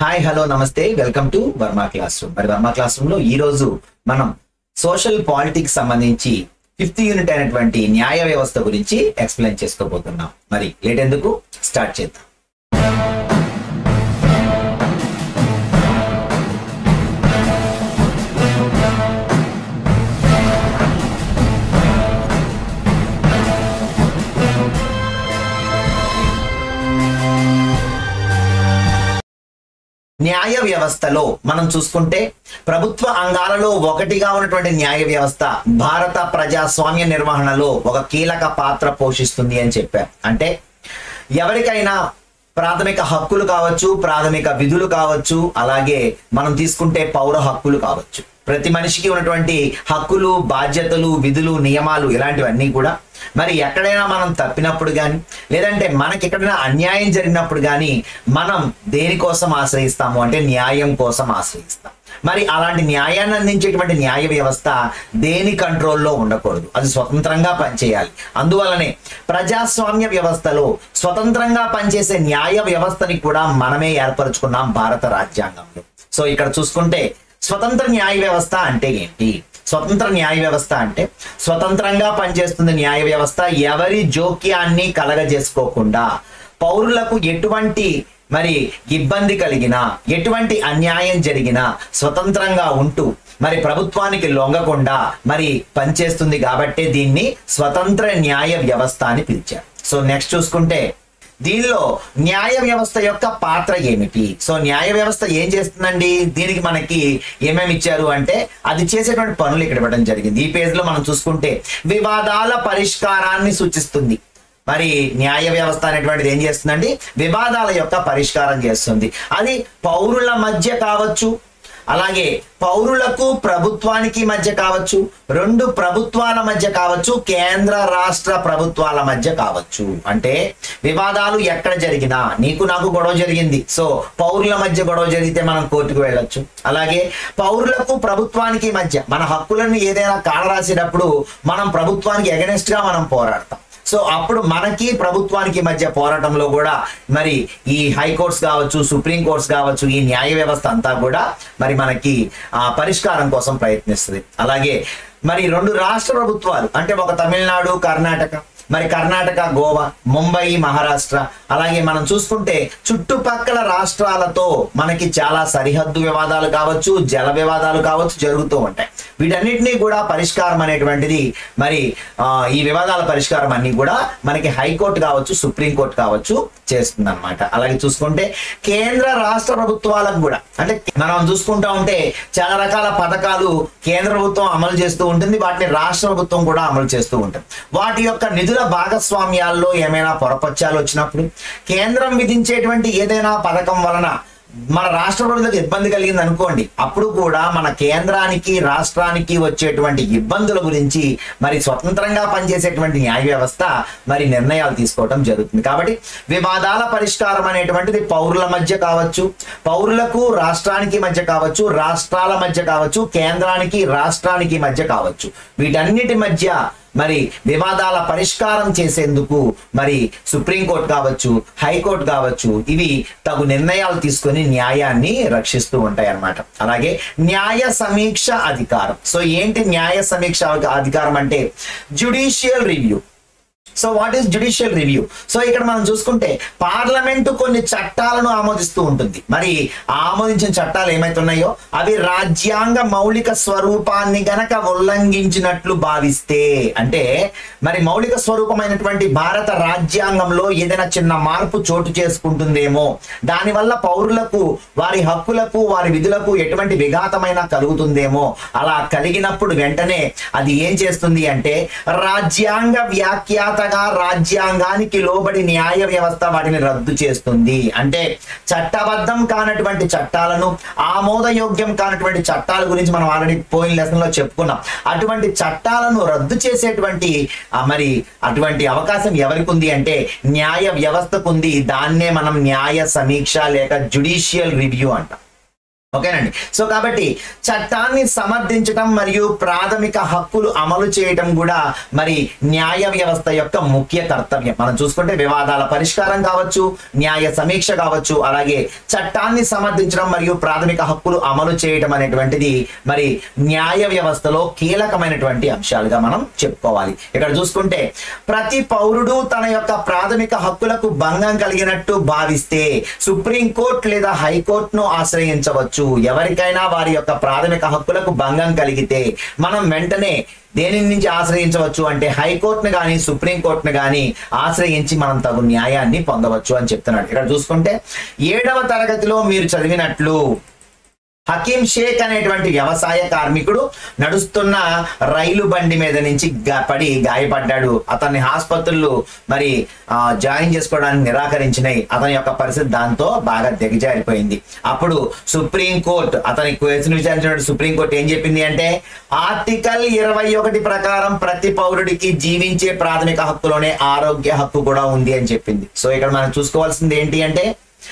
Hi hello నమస్తే welcome to Varma class room. మరి Varma class room లో ఈ రోజు మనం సోషల్ పాలిటిక్స్ సంబంధించి 5th యూనిట్ అయినటువంటి న్యాయ వ్యవస్థ గురించి ఎక్స్ప్లెయిన్ చేసుకోబోతున్నాం. మరి లేట్ ఎందుకు స్టార్ట్ చేద్దాం. న్యాయ వ్యవస్థలో మనం చూసుకుంటే ప్రభుత్వ అంగాలలో ఒకటిగా ఉన్నటువంటి న్యాయ వ్యవస్థ భారత ప్రజాస్వామ్య నిర్వహణలో ఒక కీలక పాత్ర పోషిస్తుంది అని చెప్పారు. అంటే ఎవరికైనా ప్రాథమిక హక్కులు కావచ్చు, ప్రాథమిక విధులు కావచ్చు, అలాగే మనం తీసుకుంటే పౌర హక్కులు కావచ్చు. ప్రతి మనిషికి ఉన్నటువంటి హక్కులు, బాధ్యతలు, విధులు, నియమాలు ఇలాంటివన్నీ కూడా మరి ఎక్కడైనా మనం తప్పినప్పుడు కానీ లేదంటే మనకి ఎక్కడైనా అన్యాయం జరిగినప్పుడు కానీ మనం దేనికోసం ఆశ్రయిస్తాము అంటే న్యాయం కోసం ఆశ్రయిస్తాం. మరి అలాంటి న్యాయాన్ని అందించేటువంటి న్యాయ వ్యవస్థ దేని కంట్రోల్లో ఉండకూడదు, అది స్వతంత్రంగా పనిచేయాలి. అందువల్లనే ప్రజాస్వామ్య వ్యవస్థలో స్వతంత్రంగా పనిచేసే న్యాయ వ్యవస్థని కూడా మనమే ఏర్పరచుకున్నాం భారత రాజ్యాంగంలో. సో ఇక్కడ చూసుకుంటే స్వతంత్ర న్యాయ వ్యవస్థ అంటే ఏంటి? స్వతంత్ర న్యాయ వ్యవస్థ అంటే స్వతంత్రంగా పనిచేస్తుంది న్యాయ వ్యవస్థ. ఎవరి జోక్యాన్ని కలగజేసుకోకుండా పౌరులకు ఎటువంటి మరి ఇబ్బంది కలిగినా, ఎటువంటి అన్యాయం జరిగినా స్వతంత్రంగా ఉంటూ మరి ప్రభుత్వానికి లొంగకుండా మరి పనిచేస్తుంది. కాబట్టి దీన్ని స్వతంత్ర న్యాయ వ్యవస్థ అని పిలిచారు. సో నెక్స్ట్ చూసుకుంటే దీనిలో న్యాయ వ్యవస్థ యొక్క పాత్ర ఏమిటి? సో న్యాయ వ్యవస్థ ఏం చేస్తుందండి? దీనికి మనకి ఏమేమి ఇచ్చారు అంటే అది చేసేటువంటి పనులు ఇక్కడ ఇవ్వడం జరిగింది. ఈ పేజ్ లో మనం చూసుకుంటే వివాదాల పరిష్కారాన్ని సూచిస్తుంది. మరి న్యాయ వ్యవస్థ అనేటువంటిది ఏం చేస్తుందండి? వివాదాల యొక్క పరిష్కారం చేస్తుంది. అది పౌరుల మధ్య కావచ్చు, అలాగే పౌరులకు ప్రభుత్వానికి మధ్య కావచ్చు, రెండు ప్రభుత్వాల మధ్య కావచ్చు, కేంద్ర రాష్ట్ర ప్రభుత్వాల మధ్య కావచ్చు. అంటే వివాదాలు ఎక్కడ జరిగినా, నీకు నాకు గొడవ జరిగింది, సో పౌరుల మధ్య గొడవ జరిగితే మనం కోర్టుకు వెళ్ళొచ్చు. అలాగే పౌరులకు ప్రభుత్వానికి మధ్య మన హక్కులను ఏదైనా కాలరాసేటప్పుడు మనం ప్రభుత్వానికి ఎగనెస్ట్ గా మనం పోరాడతాం. సో అప్పుడు మనకి ప్రభుత్వానికి మధ్య పోరాటంలో కూడా మరి ఈ హైకోర్ట్స్ కావచ్చు, సుప్రీం కోర్ట్స్ కావచ్చు, ఈ న్యాయ వ్యవస్థ అంతా కూడా మరి మనకి పరిష్కారం కోసం ప్రయత్నిస్తుంది. అలాగే మరి రెండు రాష్ట్ర ప్రభుత్వాలు అంటే ఒక తమిళనాడు, కర్ణాటక, మరి కర్ణాటక, గోవా, ముంబై, మహారాష్ట్ర, అలాగే మనం చూసుకుంటే చుట్టుపక్కల రాష్ట్రాలతో మనకి చాలా సరిహద్దు వివాదాలు కావచ్చు, జల వివాదాలు కావచ్చు జరుగుతూ ఉంటాయి. వీటన్నిటినీ కూడా పరిష్కారం అనేటువంటిది మరి ఈ వివాదాల పరిష్కారం అన్ని కూడా మనకి హైకోర్టు కావచ్చు, సుప్రీంకోర్టు కావచ్చు చేస్తుంది అనమాట. అలాగే చూసుకుంటే కేంద్ర రాష్ట్ర ప్రభుత్వాలకు కూడా అంటే మనం చూసుకుంటా ఉంటే చాలా రకాల పథకాలు కేంద్ర ప్రభుత్వం అమలు చేస్తూ ఉంటుంది, వాటిని రాష్ట్ర ప్రభుత్వం కూడా అమలు చేస్తూ ఉంటుంది. వాటి యొక్క నిధుల భాగస్వామ్యాల్లో ఏమైనా పొరపచ్చాలు వచ్చినప్పుడు కేంద్రం విధించేటువంటి ఏదైనా పథకం వలన మన రాష్ట్ర ప్రభుత్వానికి ఇబ్బంది కలిగింది అనుకోండి, అప్పుడు కూడా మన కేంద్రానికి రాష్ట్రానికి వచ్చేటువంటి ఇబ్బందుల గురించి మరి స్వతంత్రంగా పనిచేసేటువంటి న్యాయ వ్యవస్థ మరి నిర్ణయాలు తీసుకోవడం జరుగుతుంది. కాబట్టి వివాదాల పరిష్కారం అనేటువంటిది పౌరుల మధ్య కావచ్చు, పౌరులకు రాష్ట్రానికి మధ్య కావచ్చు, రాష్ట్రాల మధ్య కావచ్చు, కేంద్రానికి రాష్ట్రానికి మధ్య కావచ్చు. వీటన్నిటి మధ్య మరి వివాదాల పరిష్కారం చేసేందుకు మరి సుప్రీంకోర్టు కావచ్చు, హైకోర్టు కావచ్చు, ఇవి తగు నిర్ణయాలు తీసుకొని న్యాయాన్ని రక్షిస్తూ ఉంటాయి అన్నమాట. అలాగే న్యాయ సమీక్ష అధికారం. సో ఏంటి న్యాయ సమీక్ష అధికారం అంటే judicial review. So what is judicial review? So ఇక్కడ మనం చూసుకుంటే పార్లమెంటు కొన్ని చట్టాలను ఆమోదిస్తూ ఉంటుంది. మరి ఆమోదించిన చట్టాలు ఏమైతున్నాయో అవి రాజ్యాంగ మౌలిక స్వరూపాన్ని గనక ఉల్లంఘించినట్లు భావిస్తే, అంటే మరి మౌలిక స్వరూపమైనటువంటి భారత రాజ్యాంగంలో ఏదైనా చిన్న మార్పు చోటు చేసుకుంటుందేమో, దానివల్ల పౌరులకు వారి హక్కులకు, వారి విధులకు ఎటువంటి విఘాతమైన కలుగుతుందేమో, అలా కలిగినప్పుడు వెంటనే అది ఏం చేస్తుంది అంటే రాజ్యాంగ వ్యాఖ్యాత రాజ్యాంగానికి లోబడి న్యాయ వ్యవస్థ వాటిని రద్దు చేస్తుంది. అంటే చట్టబద్ధం కానటువంటి చట్టాలను, ఆమోదయోగ్యం కానటువంటి చట్టాల గురించి మనం ఆల్రెడీ పోయిన లెసన్ లో చెప్పుకున్నాం. అటువంటి చట్టాలను రద్దు చేసేటువంటి మరి అటువంటి అవకాశం ఎవరికి ఉంది అంటే న్యాయ వ్యవస్థకు ఉంది. దాన్నే మనం న్యాయ సమీక్ష లేక జ్యుడిషియల్ రివ్యూ అంటాం. ఓకేనండి. సో కాబట్టి చట్టాన్ని సమర్థించటం మరియు ప్రాథమిక హక్కులు అమలు చేయటం కూడా మరి న్యాయ వ్యవస్థ యొక్క ముఖ్య కర్తవ్యం. మనం చూసుకుంటే వివాదాల పరిష్కారం కావచ్చు, న్యాయ సమీక్ష కావచ్చు, అలాగే చట్టాన్ని సమర్థించడం మరియు ప్రాథమిక హక్కులు అమలు చేయటం అనేటువంటిది మరి న్యాయ వ్యవస్థలో కీలకమైనటువంటి అంశాలుగా మనం చెప్పుకోవాలి. ఇక్కడ చూసుకుంటే ప్రతి పౌరుడు తన యొక్క ప్రాథమిక హక్కులకు భంగం కలిగినట్టు భావిస్తే సుప్రీంకోర్టు లేదా హైకోర్టును ఆశ్రయించవచ్చు. ఎవరికైనా వారి యొక్క ప్రాథమిక హక్కులకు భంగం కలిగితే మనం వెంటనే దేని నుంచి ఆశ్రయించవచ్చు అంటే హైకోర్టును కానీ సుప్రీంకోర్టును కానీ ఆశ్రయించి మనం తగు న్యాయాన్ని పొందవచ్చు అని చెప్తున్నాడు. ఇక్కడ చూసుకుంటే 7వ తరగతిలో మీరు చదివినట్లు హకీం షేక్ అనేటువంటి వ్యవసాయ కార్మికుడు నడుస్తున్న రైలు బండి మీద నుంచి పడి గాయపడ్డాడు. అతన్ని ఆసుపత్రులు మరి జాయిన్ చేసుకోవడానికి నిరాకరించినాయి. అతని యొక్క పరిస్థితి దాంతో బాగా దిగజారిపోయింది. అప్పుడు సుప్రీంకోర్టు అతని కేసును విచారించినప్పుడు సుప్రీంకోర్టు ఏం చెప్పింది అంటే ఆర్టికల్ 21 ప్రకారం ప్రతి పౌరుడికి జీవించే ప్రాథమిక హక్కులోనే ఆరోగ్య హక్కు కూడా ఉంది అని చెప్పింది. సో ఇక్కడ మనం చూసుకోవాల్సింది ఏంటి అంటే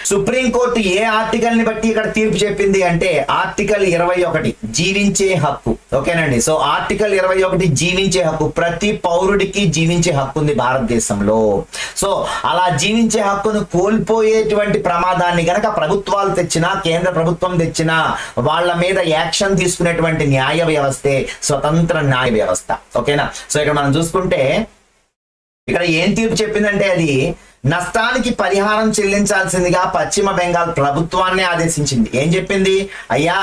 సుప్రీంకోర్టు ఏ ఆర్టికల్ ని బట్టి ఇక్కడ తీర్పు చెప్పింది అంటే ఆర్టికల్ 21 జీవించే హక్కు. ఓకేనండి. సో ఆర్టికల్ 21 జీవించే హక్కు, ప్రతి పౌరుడికి జీవించే హక్కు ఉంది భారతదేశంలో. సో అలా జీవించే హక్కును కోల్పోయేటువంటి ప్రమాదాన్ని గనక ప్రభుత్వాలు తెచ్చినా, కేంద్ర ప్రభుత్వం తెచ్చినా వాళ్ళ మీద యాక్షన్ తీసుకునేటువంటి న్యాయ వ్యవస్థే స్వతంత్ర న్యాయ వ్యవస్థ. ఓకేనా. సో ఇక్కడ మనం చూసుకుంటే ఇక్కడ ఏం తీర్పు చెప్పిందంటే అది నష్టానికి పరిహారం చెల్లించాల్సిందిగా పశ్చిమ బెంగాల్ ప్రభుత్వాన్ని ఆదేశించింది. ఏం చెప్పింది, అయ్యా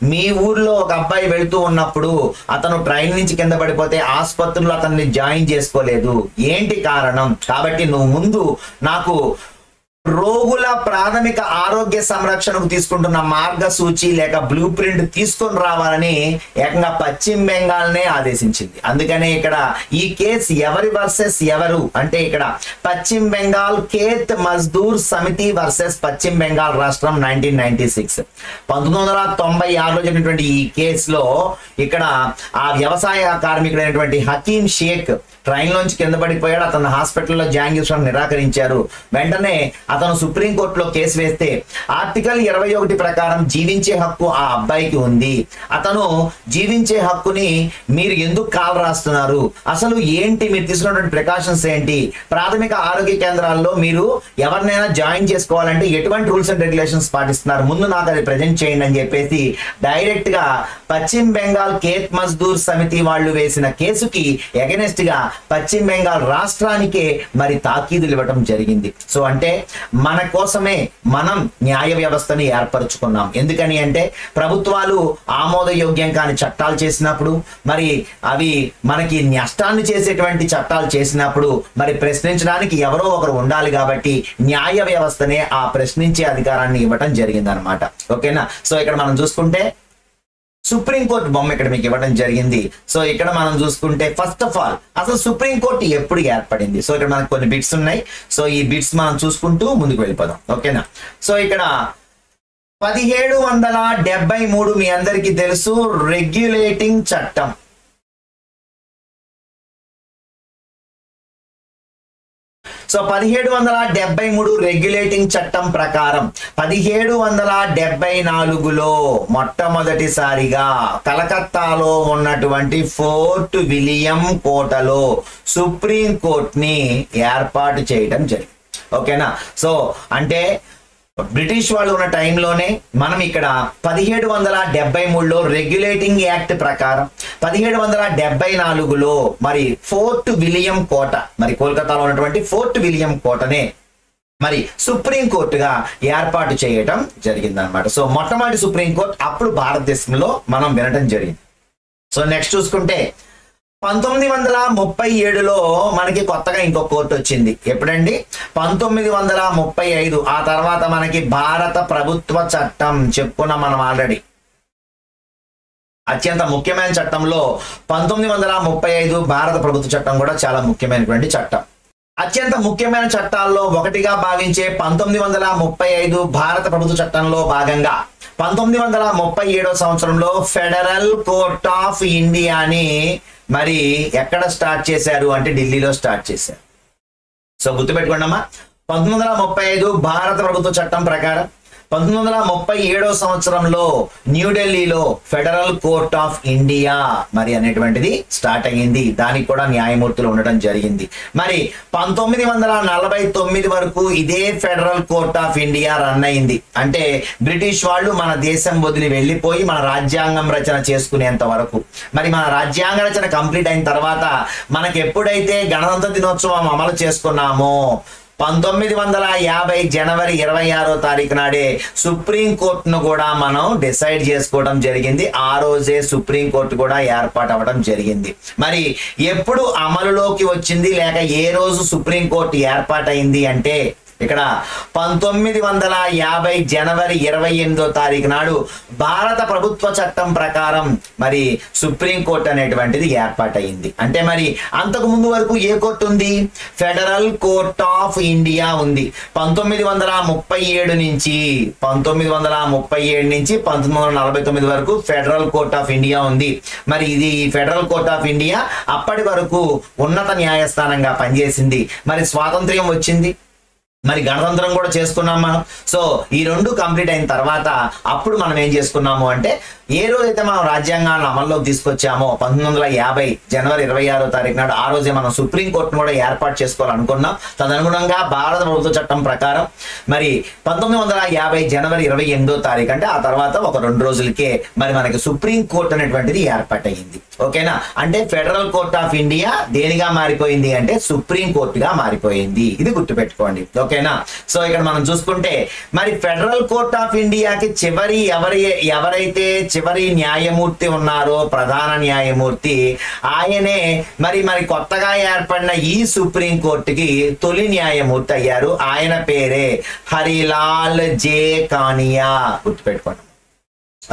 మీ ఊర్లో ఒక అబ్బాయి వెళుతూ ఉన్నప్పుడు అతను ట్రైన్ నుంచి కింద పడిపోతే ఆసుపత్రులు అతన్ని జాయిన్ చేసుకోలేదు. ఏంటి కారణం? కాబట్టి నువ్వు ముందు నాకు రోగుల ప్రాథమిక ఆరోగ్య సంరక్షణకు తీసుకుంటున్న మార్గసూచి లేక బ్లూ ప్రింట్ తీసుకొని రావాలని ఏకంగా పశ్చిమ బెంగాల్నే ఆదేశించింది. అందుకనే ఇక్కడ ఈ కేసు ఎవరి వర్సెస్ ఎవరు అంటే ఇక్కడ పశ్చిమ బెంగాల్ ఖేత్ మజ్దూర్ సమితి వర్సెస్ పశ్చిమ బెంగాల్ రాష్ట్రం 1996 1996లో జరిగినటువంటి ఈ కేసులో ఇక్కడ ఆ వ్యవసాయ కార్మికుడైనటువంటి హకీం షేక్ ట్రైన్ లోంచి కింద పడిపోయాడు. అతను హాస్పిటల్లో జాయిన్ చేసుకోవడం నిరాకరించారు. వెంటనే అతను సుప్రీంకోర్టులో కేసు వేస్తే ఆర్టికల్ 21 ప్రకారం జీవించే హక్కు ఆ అబ్బాయికి ఉంది. అతను జీవించే హక్కుని మీరు ఎందుకు కాల్ రాస్తున్నారు, అసలు ఏంటి, మీరు తీసుకున్నటువంటి ప్రికాషన్స్ ఏంటి, ప్రాథమిక ఆరోగ్య కేంద్రాల్లో మీరు ఎవరినైనా జాయిన్ చేసుకోవాలంటే ఎటువంటి రూల్స్ అండ్ రెగ్యులేషన్స్ పాటిస్తున్నారు, ముందు నాకు అది ప్రజెంట్ చేయండి అని చెప్పేసి డైరెక్ట్ గా పశ్చిమ బెంగాల్ ఖేత్ మజ్దూర్ సమితి వాళ్ళు వేసిన కేసుకి ఎగనెస్ట్ గా పశ్చిమ బెంగాల్ రాష్ట్రానికే మరి తాకీదులు ఇవ్వటం జరిగింది. సో అంటే మన కోసమే మనం న్యాయ వ్యవస్థని ఏర్పరచుకున్నాం. ఎందుకని అంటే ప్రభుత్వాలు ఆమోదయోగ్యం కాని చట్టాలు చేసినప్పుడు, మరి అవి మనకి నష్టాన్ని చేసేటువంటి చట్టాలు చేసినప్పుడు మరి ప్రశ్నించడానికి ఎవరో ఒకరు ఉండాలి. కాబట్టి న్యాయ వ్యవస్థనే ఆ ప్రశ్నించే అధికారాన్ని ఇవ్వటం జరిగింది అనమాట. ఓకేనా. సో ఇక్కడ మనం చూసుకుంటే సుప్రీంకోర్టు బొమ్మ ఇక్కడ మీకు ఇవ్వడం జరిగింది. సో ఇక్కడ మనం చూసుకుంటే ఫస్ట్ ఆఫ్ ఆల్ అసలు సుప్రీంకోర్టు ఎప్పుడు ఏర్పడింది, సో ఇక్కడ మనకు కొన్ని బిట్స్ ఉన్నాయి. సో ఈ బిట్స్ మనం చూసుకుంటూ ముందుకు వెళ్ళిపోదాం. ఓకేనా. సో ఇక్కడ 1773 మీ అందరికీ తెలుసు రెగ్యులేటింగ్ చట్టం. సో 1773 రెగ్యులేటింగ్ చట్టం ప్రకారం 1774లో మొట్టమొదటిసారిగా కలకత్తాలో ఉన్నటువంటి ఫోర్ట్ విలియం కోటలో సుప్రీం కోర్టుని ఏర్పాటు చేయడం జరిగింది. ఓకేనా. సో అంటే బ్రిటిష్ వాళ్ళు ఉన్న టైంలోనే మనం ఇక్కడ 1773లో రెగ్యులేటింగ్ యాక్ట్ ప్రకారం 1774లో మరి ఫోర్ట్ విలియం కోట, మరి కోల్కతాలో ఉన్నటువంటి ఫోర్ట్ విలియం కోటనే మరి సుప్రీం కోర్టుగా ఏర్పాటు చేయటం జరిగిందనమాట. సో మొట్టమొదటి సుప్రీం కోర్టు అప్పుడు భారతదేశంలో మనం వినటం జరిగింది. సో నెక్స్ట్ చూసుకుంటే 1937లో మనకి కొత్తగా ఇంకో కోర్టు వచ్చింది. ఎప్పుడండి? 1935. ఆ తర్వాత మనకి భారత ప్రభుత్వ చట్టం చెప్పుకున్నాం మనం ఆల్రెడీ. అత్యంత ముఖ్యమైన చట్టంలో 1935 భారత ప్రభుత్వ చట్టం కూడా చాలా ముఖ్యమైనటువంటి చట్టం. అత్యంత ముఖ్యమైన చట్టాల్లో ఒకటిగా భావించే 1935 భారత ప్రభుత్వ చట్టంలో భాగంగా 1937వ సంవత్సరంలో ఫెడరల్ కోర్ట్ ఆఫ్ ఇండియాని మరి ఎక్కడ స్టార్ట్ చేశారు అంటే ఢిల్లీలో స్టార్ట్ చేశారు. సో గుర్తుపెట్టుకోండి అమ్మా, 1935 భారత ప్రభుత్వ చట్టం ప్రకారం 1937 సంవత్సరంలో న్యూఢిల్లీలో ఫెడరల్ కోర్ట్ ఆఫ్ ఇండియా మరి అనేటువంటిది స్టార్ట్ అయ్యింది. దానికి కూడా న్యాయమూర్తులు ఉండడం జరిగింది. మరి 1949 వరకు ఇదే federal court of India run అయింది. అంటే బ్రిటిష్ వాళ్ళు మన దేశం వదిలి వెళ్ళిపోయి మన రాజ్యాంగం రచన చేసుకునేంత వరకు. మరి మన రాజ్యాంగ రచన కంప్లీట్ అయిన తర్వాత మనకి ఎప్పుడైతే గణతంత్ర దినోత్సవం అమలు చేసుకున్నామో 1950 జనవరి 26వ తారీఖు నాడే సుప్రీం కోర్టును కూడా మనం డిసైడ్ చేసుకోవడం జరిగింది. ఆ రోజే సుప్రీం కోర్టు కూడా ఏర్పాటు అవ్వడం జరిగింది. మరి ఎప్పుడు అమలులోకి వచ్చింది లేక ఏ రోజు సుప్రీం కోర్టు ఏర్పాటైంది అంటే ఇక్కడ 1950 జనవరి 28వ తారీఖు నాడు భారత ప్రభుత్వ చట్టం ప్రకారం మరి సుప్రీం కోర్టు అనేటువంటిది ఏర్పాటైంది. అంటే మరి అంతకు ముందు వరకు ఏ కోర్టు ఉంది? ఫెడరల్ కోర్ట్ ఆఫ్ ఇండియా ఉంది. 1937 నుంచి 1949 వరకు ఫెడరల్ కోర్ట్ ఆఫ్ ఇండియా ఉంది. మరి ఇది ఫెడరల్ కోర్ట్ ఆఫ్ ఇండియా అప్పటి వరకు ఉన్నత న్యాయస్థానంగా పనిచేసింది. మరి స్వాతంత్ర్యం వచ్చింది, మరి గణతంత్రం కూడా చేసుకున్నాం మనం. సో ఈ రెండు కంప్లీట్ అయిన తర్వాత అప్పుడు మనం ఏం చేసుకున్నాము అంటే ఏ రోజైతే మనం రాజ్యాంగాన్ని అమల్లోకి తీసుకొచ్చామో 1950 జనవరి 26వ తారీఖు నాడు ఆ రోజే మనం సుప్రీం కోర్టును కూడా ఏర్పాటు చేసుకోవాలనుకున్నాం. తదనుగుణంగా భారత ప్రభుత్వ చట్టం ప్రకారం మరి 1950 జనవరి 28వ తారీఖు అంటే ఆ తర్వాత ఒక 2 రోజులకే మరి మనకి సుప్రీం కోర్టు అనేటువంటిది ఏర్పాటయింది. ఓకేనా? అంటే ఫెడరల్ కోర్ట్ ఆఫ్ ఇండియా దేనిగా మారిపోయింది అంటే సుప్రీం కోర్టుగా మారిపోయింది. ఇది గుర్తుపెట్టుకోండి. ఓకేనా? సో ఇక్కడ మనం చూసుకుంటే మరి ఫెడరల్ కోర్ట్ ఆఫ్ ఇండియాకి ఎవరైతే చివరి న్యాయమూర్తి ఉన్నారో ప్రధాన న్యాయమూర్తి ఆయనే మరి కొత్తగా ఏర్పడిన ఈ సుప్రీం కోర్టుకి తొలి న్యాయమూర్తి అయ్యారు. ఆయన పేరే హరిలాల్ జే కానియా. గుర్తుపెట్టుకోండి.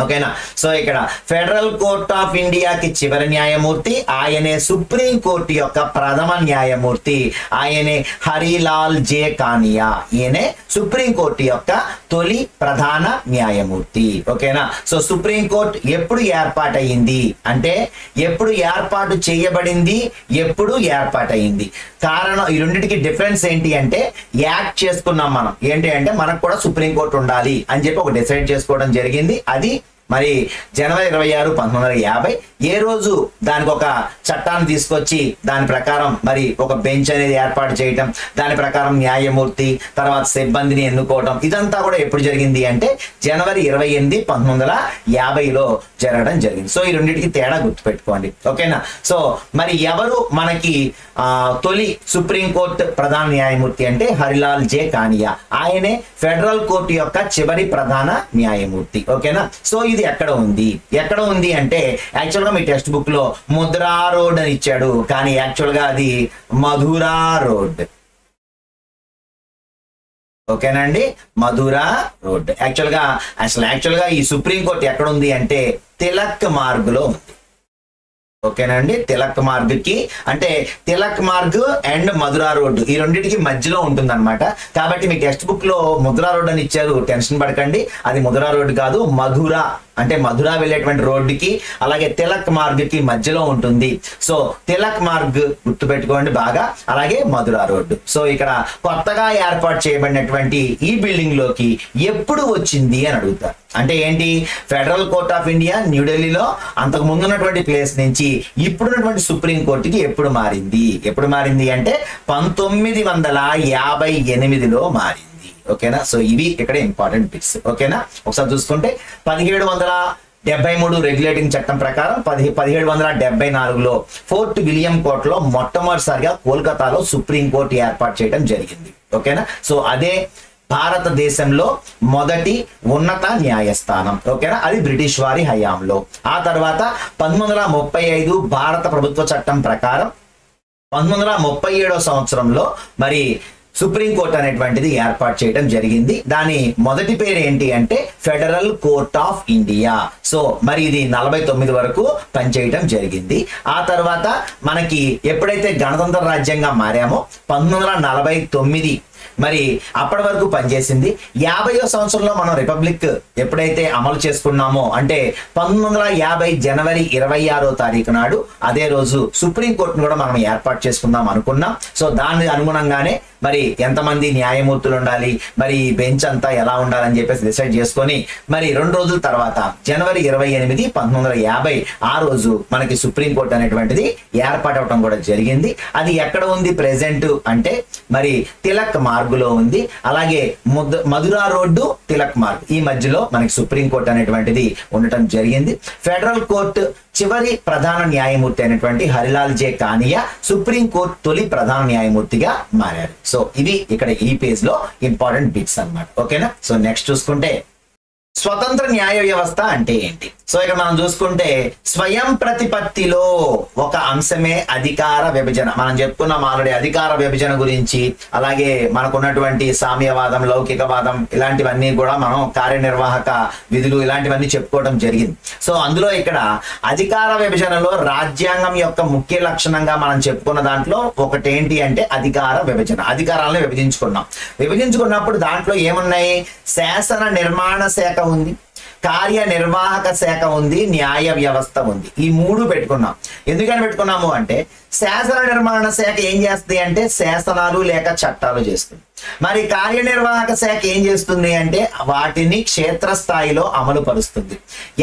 ఓకేనా? సో ఇక్కడ ఫెడరల్ కోర్ట్ ఆఫ్ ఇండియాకి చివరి న్యాయమూర్తి ఆయనే సుప్రీం కోర్టు యొక్క ప్రథమ న్యాయమూర్తి ఆయనే హరిలాల్ జే కానియా. ఈయనే సుప్రీం కోర్టు యొక్క తొలి ప్రధాన న్యాయమూర్తి. ఓకేనా? సో సుప్రీం కోర్టు ఎప్పుడు ఏర్పాటయింది అంటే ఎప్పుడు ఏర్పాటు చేయబడింది, ఎప్పుడు ఏర్పాటయింది. కారణం ఈ రెండింటికి డిఫరెన్స్ ఏంటి అంటే యాక్ట్ చేసుకున్నాం మనం. ఏంటి అంటే మనకు కూడా సుప్రీం కోర్టు ఉండాలి అని చెప్పి ఒక డిసైడ్ చేసుకోవడం జరిగింది. అది మరి జనవరి 26, 1950 ఏ రోజు దానికి ఒక చట్టాన్ని తీసుకొచ్చి దాని ప్రకారం మరి ఒక బెంచ్ అనేది ఏర్పాటు చేయటం, దాని ప్రకారం న్యాయమూర్తి తర్వాత సిబ్బందిని ఎన్నుకోవడం, ఇదంతా కూడా ఎప్పుడు జరిగింది అంటే జనవరి 28, 1950లో జరగడం జరిగింది. సో ఈ రెండింటికి తేడా గుర్తుపెట్టుకోండి. ఓకేనా? సో మరి ఎవరు మనకి తొలి సుప్రీంకోర్టు ప్రధాన న్యాయమూర్తి అంటే హరిలాల్ జే కానియా. ఆయనే ఫెడరల్ కోర్టు యొక్క చివరి ప్రధాన న్యాయమూర్తి. ఓకేనా? సో ఇది ఎక్కడ ఉంది అంటే యాక్చువల్ గా మీ టెక్స్ట్ బుక్ లో ముద్రా రోడ్ అని ఇచ్చాడు, కానీ యాక్చువల్ గా అది మధురా రోడ్. ఓకేనండి, మధురా రోడ్. యాక్చువల్ గా ఈ సుప్రీం కోర్టు ఎక్కడ ఉంది అంటే తిలక్ మార్గ్ లో ఉంది. ఓకేనండి, తిలక్ మార్గ్ కి అంటే తిలక్ మార్గ్ అండ్ మధురా రోడ్ ఈ రెండింటికి మధ్యలో ఉంటుంది అనమాట. కాబట్టి మీ టెక్స్ట్ బుక్ లో ముద్రా రోడ్ అని ఇచ్చారు, టెన్షన్ పడకండి. అది ముద్రా రోడ్ కాదు, మధురా అంటే మధురా వెళ్ళేటువంటి రోడ్డుకి అలాగే తిలక్ మార్గ్ కి మధ్యలో ఉంటుంది. సో తిలక్ మార్గ్ గుర్తుపెట్టుకోండి బాగా, అలాగే మధురా రోడ్డు. సో ఇక్కడ కొత్తగా ఏర్పాటు చేయబడినటువంటి ఈ బిల్డింగ్ లోకి ఎప్పుడు వచ్చింది అని అడుగుతారు. అంటే ఏంటి? ఫెడరల్ కోర్ట్ ఆఫ్ ఇండియా న్యూఢిల్లీలో అంతకు ముందు ఉన్నటువంటి ప్లేస్ నుంచి ఇప్పుడున్నటువంటి సుప్రీం కోర్టుకి ఎప్పుడు మారింది అంటే 1958లో మారింది. ఓకేనా? సో ఇవి ఇక్కడ ఇంపార్టెంట్ బిట్స్. ఓకేనా? ఒకసారి చూసుకుంటే 1773 రెగ్యులేటింగ్ చట్టం ప్రకారం 1774లో ఫోర్ట్ విలియం కోర్టులో మొట్టమొదటిసారిగా కోల్కతాలో సుప్రీం కోర్టు ఏర్పాటు చేయడం జరిగింది. ఓకేనా? సో అదే భారతదేశంలో మొదటి ఉన్నత న్యాయస్థానం. ఓకేనా? అది బ్రిటిష్ వారి హయాంలో. ఆ తర్వాత 1935 భారత ప్రభుత్వ చట్టం ప్రకారం 1937 సంవత్సరంలో మరి సుప్రీం కోర్ట్ అనేటువంటిది ఏర్పాటు చేయడం జరిగింది. దాని మొదటి పేరు ఏంటి అంటే federal court of India. So మరి ఇది 49 వరకు పనిచేయడం జరిగింది. ఆ తర్వాత మనకి ఎప్పుడైతే గణతంత్ర రాజ్యంగా మారామో 1949 మరి అప్పటి వరకు పనిచేసింది. 50వ సంవత్సరంలో మనం రిపబ్లిక్ ఎప్పుడైతే అమలు చేసుకున్నామో అంటే 1950 జనవరి 26వ తారీఖు నాడు అదే రోజు సుప్రీంకోర్టును కూడా మనం ఏర్పాటు చేసుకుందాం అనుకున్నాం. సో దాని అనుగుణంగానే మరి ఎంతమంది న్యాయమూర్తులు ఉండాలి, మరి బెంచ్ అంతా ఎలా ఉండాలని చెప్పేసి డిసైడ్ చేసుకొని మరి 2 రోజుల తర్వాత జనవరి 28, 1950 ఆ రోజు మనకి సుప్రీంకోర్టు అనేటువంటిది ఏర్పాటవటం కూడా జరిగింది. అది ఎక్కడ ఉంది ప్రెసెంట్ అంటే మరి తిలక్ మార్గులో ఉంది. అలాగే మధురా రోడ్డు తిలక్ మార్గ్ ఈ మధ్యలో మనకి సుప్రీంకోర్టు అనేటువంటిది ఉండటం జరిగింది. ఫెడరల్ కోర్టు చివరి ప్రధాన న్యాయమూర్తి అయినటువంటి హరిలాల్ జే కానియా సుప్రీంకోర్టు తొలి ప్రధాన న్యాయమూర్తిగా మారారు. సో ఇవి ఇక్కడ ఈ పేజ్ లో ఇంపార్టెంట్ బిట్స్ అన్నమాట. ఓకేనా. సో నెక్స్ట్ చూసుకుంటే స్వతంత్ర న్యాయ వ్యవస్థ అంటే ఏంటి? సో ఇక్కడ మనం చూసుకుంటే స్వయం ప్రతిపత్తిలో ఒక అంశమే అధికార విభజన. మనం చెప్పుకున్నాం ఆల్రెడీ అధికార విభజన గురించి. అలాగే మనకున్నటువంటి సామ్యవాదం, లౌకికవాదం ఇలాంటివన్నీ కూడా మనం కార్యనిర్వాహక విధులు ఇలాంటివన్నీ చెప్పుకోవడం జరిగింది. సో అందులో ఇక్కడ అధికార విభజనలో రాజ్యాంగం యొక్క ముఖ్య లక్షణంగా మనం చెప్పుకున్న దాంట్లో ఒకటి ఏంటి అంటే అధికార విభజన. అధికారాలను విభజించుకున్నప్పుడు దాంట్లో ఏమున్నాయి? శాసన నిర్మాణ శాఖ ఉంది, కార్యనిర్వాహక శాఖ ఉంది, న్యాయ వ్యవస్థ ఉంది. ఈ 3 పెట్టుకున్నాం. ఎందుకని పెట్టుకున్నాము అంటే శాసన నిర్మాణ శాఖ ఏం చేస్తుంది అంటే శాసనాలు లేక చట్టాలు చేస్తుంది. మరి కార్యనిర్వాహక శాఖ ఏం చేస్తుంది అంటే వాటిని క్షేత్రస్థాయిలో అమలు పరుస్తుంది.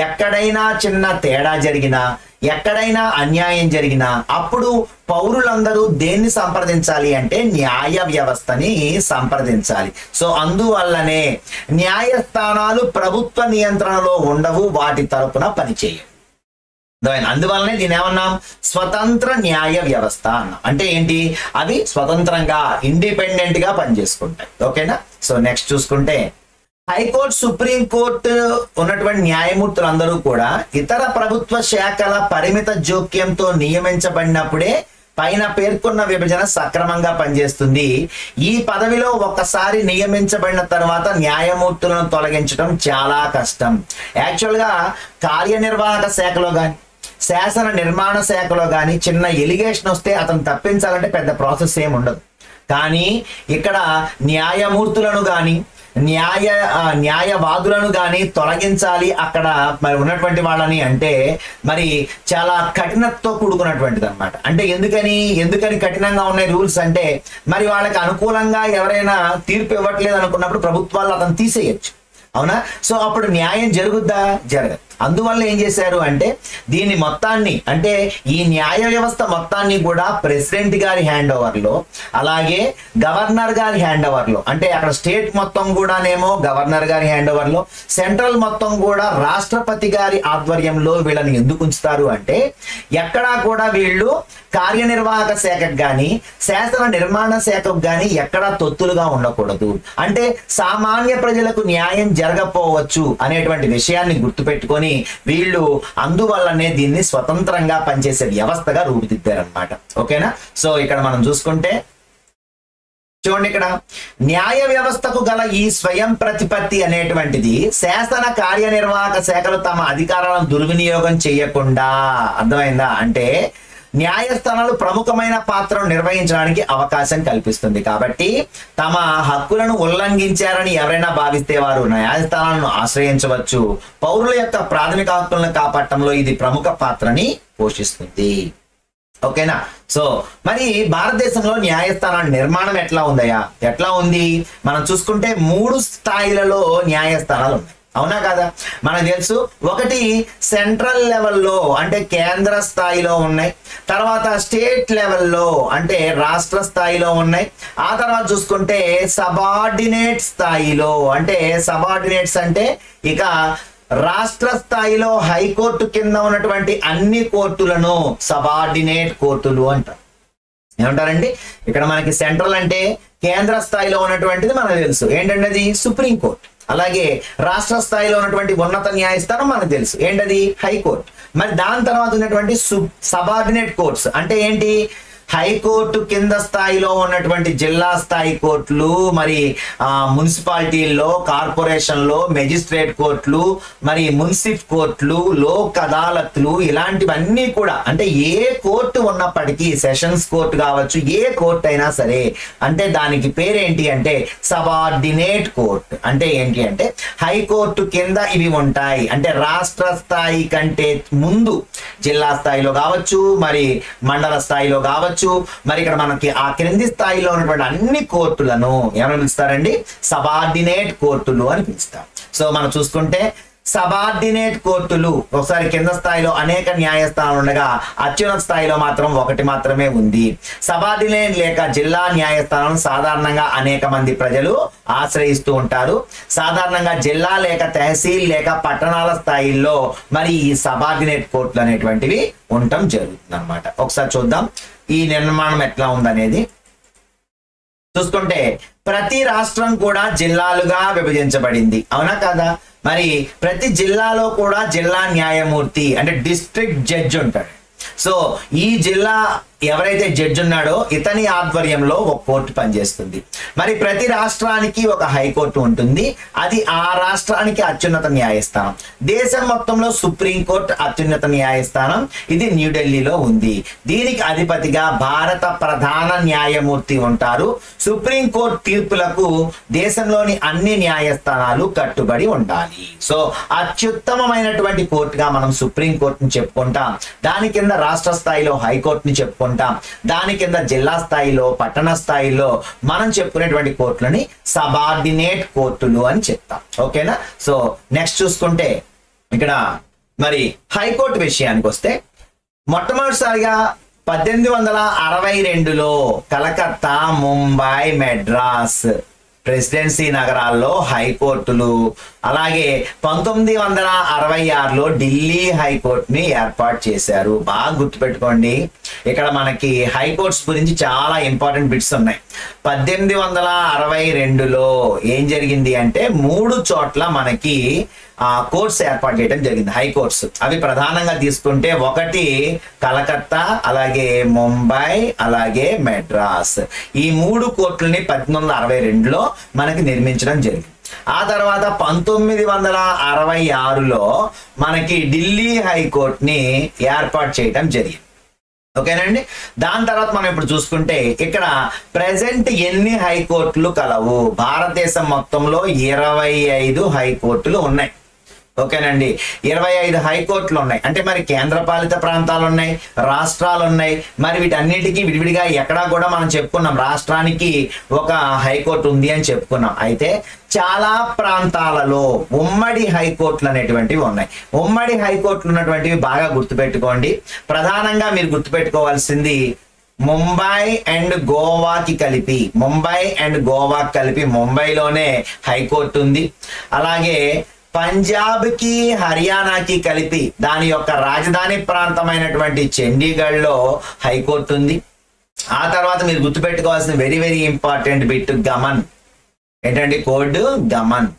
ఎక్కడైనా చిన్న తేడా జరిగినా, ఎక్కడైనా అన్యాయం జరిగినా అప్పుడు పౌరులందరూ దేన్ని సంప్రదించాలి అంటే న్యాయ వ్యవస్థని సంప్రదించాలి. సో అందువల్లనే న్యాయస్థానాలు ప్రభుత్వ నియంత్రణలో ఉండవు, వాటి తరపున పనిచేయవు. అందువల్లనే దీని ఏమన్నాం? స్వతంత్ర న్యాయ వ్యవస్థ అన్నాం. అంటే ఏంటి? అవి స్వతంత్రంగా ఇండిపెండెంట్ గా పనిచేసుకుంటాయి. ఓకేనా. సో నెక్స్ట్ చూసుకుంటే హైకోర్టు, సుప్రీంకోర్టు ఉన్నటువంటి న్యాయమూర్తులందరూ కూడా ఇతర ప్రభుత్వ శాఖల పరిమిత జోక్యంతో నియమించబడినప్పుడే పైన పేర్కొన్న విభజన సక్రమంగా పనిచేస్తుంది. ఈ పదవిలో ఒక్కసారి నియమించబడిన తర్వాత న్యాయమూర్తులను తొలగించడం చాలా కష్టం. యాక్చువల్గా కార్యనిర్వాహక శాఖలో కానీ శాసన నిర్మాణ శాఖలో కానీ చిన్న ఎలిగేషన్ వస్తే అతను తప్పించాలంటే పెద్ద ప్రాసెస్ ఏమి ఉండదు. కానీ ఇక్కడ న్యాయమూర్తులను కానీ న్యాయవాదులను కానీ తొలగించాలి అక్కడ మరి ఉన్నటువంటి వాళ్ళని అంటే మరి చాలా కఠినతతో కూడుకున్నటువంటిది అనమాట. అంటే ఎందుకని కఠినంగా ఉన్నాయి రూల్స్ అంటే మరి వాళ్ళకి అనుకూలంగా ఎవరైనా తీర్పు ఇవ్వట్లేదు అనుకున్నప్పుడు ప్రభుత్వాలు అతను తీసేయచ్చు. అవునా. సో అప్పుడు న్యాయం జరుగుద్దా? జరగదు. అందువల్ల ఏం చేశారు అంటే దీన్ని మొత్తాన్ని అంటే ఈ న్యాయ వ్యవస్థ మొత్తాన్ని కూడా ప్రెసిడెంట్ గారి హ్యాండ్ ఓవర్ లో, అలాగే గవర్నర్ గారి హ్యాండ్ ఓవర్ లో, అంటే అక్కడ స్టేట్ మొత్తం కూడానేమో గవర్నర్ గారి హ్యాండ్ ఓవర్ లో, సెంట్రల్ మొత్తం కూడా రాష్ట్రపతి గారి ఆధ్వర్యంలో వీళ్ళని ఎందుకు ఉంచుతారు అంటే ఎక్కడా కూడా వీళ్ళు కార్యనిర్వాహక శాఖకు కానీ శాసన నిర్మాణ శాఖకు కానీ ఎక్కడా తొత్తులుగా ఉండకూడదు. అంటే సామాన్య ప్రజలకు న్యాయం జరగకపోవచ్చు అనేటువంటి విషయాన్ని గుర్తుపెట్టుకొని వీళ్ళు అందువల్లనే దీన్ని స్వతంత్రంగా పనిచేసే వ్యవస్థగా రూపుదిద్దారనమాట. ఓకేనా. సో ఇక్కడ మనం చూసుకుంటే చూడండి, ఇక్కడ న్యాయ వ్యవస్థకు గల ఈ స్వయం ప్రతిపత్తి అనేటువంటిది శాసన కార్యనిర్వాహక శాఖలు తమ అధికారాలను దుర్వినియోగం చేయకుండా, అర్థమైందా అంటే న్యాయస్థానాలు ప్రముఖమైన పాత్రను నిర్వహించడానికి అవకాశం కల్పిస్తుంది. కాబట్టి తమ హక్కులను ఉల్లంఘించారని ఎవరైనా భావిస్తే వారు న్యాయస్థానాలను ఆశ్రయించవచ్చు. పౌరుల యొక్క ప్రాథమిక హక్కులను కాపాడటంలో ఇది ప్రముఖ పాత్రని పోషిస్తుంది. ఓకేనా. సో మరి భారతదేశంలో న్యాయస్థానాల నిర్మాణం ఎట్లా ఉంది? మనం చూసుకుంటే 3 స్థాయిలలో న్యాయస్థానాలు ఉన్నాయి. అవునా కాదా? మనకు తెలుసు. ఒకటి సెంట్రల్ లెవెల్లో అంటే కేంద్ర స్థాయిలో ఉన్నాయి. తర్వాత స్టేట్ లెవెల్లో అంటే రాష్ట్ర స్థాయిలో ఉన్నాయి. ఆ తర్వాత చూసుకుంటే సబార్డినేట్ స్థాయిలో అంటే సబార్డినేట్స్ అంటే ఇక రాష్ట్ర స్థాయిలో హైకోర్టు కింద ఉన్నటువంటి అన్ని కోర్టులను సబార్డినేట్ కోర్టులు అంటారు. ఏమంటారండి? ఇక్కడ మనకి సెంట్రల్ అంటే కేంద్ర స్థాయిలో ఉన్నటువంటిది మనకు తెలుసు ఏంటంటే సుప్రీంకోర్టు. అలాగే రాష్ట్ర స్థాయిలో ఉన్నటువంటి ఉన్నత న్యాయస్థానం మనకు తెలుసు ఏంటది? హైకోర్టు. మరి దాని తర్వాత ఉన్నటువంటి సబార్డినేట్ కోర్ట్స్ అంటే ఏంటి? హైకోర్టు కింద స్థాయిలో ఉన్నటువంటి జిల్లా స్థాయి కోర్టులు, మరి మున్సిపాలిటీల్లో, కార్పొరేషన్లో మెజిస్ట్రేట్ కోర్టులు, మరి మున్సిఫ్ కోర్టులు, లోక్ అదాలత్లు, ఇలాంటివన్నీ కూడా అంటే ఏ కోర్టు ఉన్నప్పటికీ, సెషన్స్ కోర్టు కావచ్చు, ఏ కోర్టు అయినా సరే, అంటే దానికి పేరేంటి అంటే సబార్డినేట్ కోర్టు. అంటే ఏంటి అంటే హైకోర్టు కింద ఇవి ఉంటాయి. అంటే రాష్ట్ర స్థాయి కంటే ముందు జిల్లా స్థాయిలో కావచ్చు, మరి మండల స్థాయిలో కావచ్చు, మరి ఇక్కడ మనకి ఆ క్రింది స్థాయిలో ఉన్నటువంటి అన్ని కోర్టులను ఏమని పిలుస్తారండి? సబార్డినేట్ కోర్టులు అని పిలుస్తారు. సో మనం చూసుకుంటే సబార్డినేట్ కోర్టులు ఒకసారి కింద స్థాయిలో అనేక న్యాయస్థానాలు ఉండగా అత్యున్నత స్థాయిలో మాత్రం ఒకటి మాత్రమే ఉంది. సబార్డినేట్ లేక జిల్లా న్యాయస్థానం సాధారణంగా అనేక మంది ప్రజలు ఆశ్రయిస్తూ ఉంటారు. సాధారణంగా జిల్లా లేక తహసీల్ లేక పట్టణాల స్థాయిల్లో మరి ఈ సబార్డినేట్ కోర్టులు అనేటువంటివి ఉండటం జరుగుతుంది అన్నమాట. ఒకసారి చూద్దాం ఈ నిర్మాణం ఎట్లా ఉందనేది. చూసుకుంటే ప్రతి రాష్ట్రం కూడా జిల్లాలుగా విభజించబడింది, అవునా కదా? మరి ప్రతి జిల్లాలో కూడా జిల్లా న్యాయమూర్తి అంటే డిస్ట్రిక్ట్ జడ్జి ఉంటాడు. సో ఈ జిల్లా ఎవరైతే జడ్జి ఉన్నాడో ఇతని ఆధ్వర్యంలో ఒక కోర్టు పనిచేస్తుంది. మరి ప్రతి రాష్ట్రానికి ఒక హైకోర్టు ఉంటుంది, అది ఆ రాష్ట్రానికి అత్యున్నత న్యాయస్థానం. దేశం మొత్తంలో సుప్రీంకోర్టు అత్యున్నత న్యాయస్థానం, ఇది న్యూఢిల్లీలో ఉంది. దీనికి అధిపతిగా భారత ప్రధాన న్యాయమూర్తి ఉంటారు. సుప్రీంకోర్టు తీర్పులకు దేశంలోని అన్ని న్యాయస్థానాలు కట్టుబడి ఉండాలి. సో అత్యుత్తమమైనటువంటి కోర్టుగా మనం సుప్రీంకోర్టుని చెప్పుకుంటాం. దాని కింద రాష్ట్ర స్థాయిలో హైకోర్టుని చెప్పుకుంటాం. దాని కింద జిల్లా స్థాయిలో, పట్టణ స్థాయిలో మనం చెప్పుకునేటువంటి కోర్టులని సబార్డినేట్ కోర్టులు అని చెప్తాం. ఓకేనా? సో నెక్స్ట్ చూసుకుంటే ఇక్కడ మరి హైకోర్టు విషయానికి వస్తే మొట్టమొదటిసారిగా 1862లో కలకత్తా, ముంబై, మెడ్రాస్ ప్రెసిడెన్సీ నగరాల్లో హైకోర్టులు, అలాగే 1966లో ఢిల్లీ హైకోర్టుని ఏర్పాటు చేశారు. బాగా గుర్తుపెట్టుకోండి, ఇక్కడ మనకి హైకోర్ట్స్ గురించి చాలా ఇంపార్టెంట్ బిట్స్ ఉన్నాయి. 1862లో ఏం జరిగింది అంటే 3 చోట్ల మనకి కోర్ట్స్ ఏర్పాటు చేయడం జరిగింది, హైకోర్ట్స్. అవి ప్రధానంగా తీసుకుంటే ఒకటి కలకత్తా, అలాగే ముంబై, అలాగే మెడ్రాస్. ఈ 3 కోర్టులని 1862లో మనకి నిర్మించడం జరిగింది. ఆ తర్వాత 1966లో మనకి ఢిల్లీ హైకోర్టుని ఏర్పాటు చేయడం జరిగింది. ఓకేనండి? దాని తర్వాత మనం ఇప్పుడు చూసుకుంటే ఇక్కడ ప్రెసెంట్ ఎన్ని హైకోర్టులు కలవు? భారతదేశం మొత్తంలో 25 హైకోర్టులు ఉన్నాయి. ఓకేనండి, 25 హైకోర్టులు ఉన్నాయి. అంటే మరి కేంద్ర పాలిత ప్రాంతాలు ఉన్నాయి, రాష్ట్రాలు ఉన్నాయి. మరి వీటన్నిటికీ విడివిడిగా ఎక్కడా కూడా మనం చెప్పుకున్నాం రాష్ట్రానికి ఒక హైకోర్టు ఉంది అని చెప్పుకున్నాం. అయితే చాలా ప్రాంతాలలో ఉమ్మడి హైకోర్టులు అనేటువంటివి ఉన్నాయి. ఉమ్మడి హైకోర్టులు ఉన్నటువంటివి బాగా గుర్తుపెట్టుకోండి. ప్రధానంగా మీరు గుర్తుపెట్టుకోవాల్సింది ముంబై అండ్ గోవాకి కలిపి, ముంబై అండ్ గోవాకి కలిపి ముంబైలోనే హైకోర్టు ఉంది. అలాగే పంజాబ్ కి, హర్యానాకి కలిపి దాని యొక్క రాజధాని ప్రాంతమైనటువంటి చండీగఢ్లో హైకోర్టు ఉంది. ఆ తర్వాత మీరు గుర్తుపెట్టుకోవాల్సిన very very important bit Gaman. ఏంటండి కోడ్? గమన్.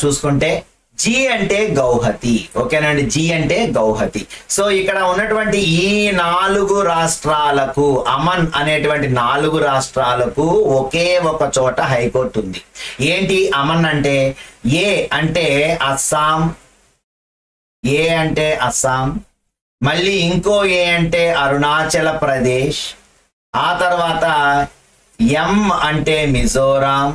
చూసుకుంటే జీ అంటే గౌహతి. ఓకేనండి, జీ అంటే గౌహతి. సో ఇక్కడ ఉన్నటువంటి ఈ 4 రాష్ట్రాలకు, అమన్ అనేటువంటి 4 రాష్ట్రాలకు ఒకే ఒక చోట హైకోర్టు ఉంది. ఏంటి అమన్ అంటే? ఏ అంటే అస్సాం, ఏ అంటే అస్సాం, మళ్ళీ ఇంకో ఏ అంటే అరుణాచల్ ప్రదేశ్, ఆ తర్వాత ఎం అంటే మిజోరాం,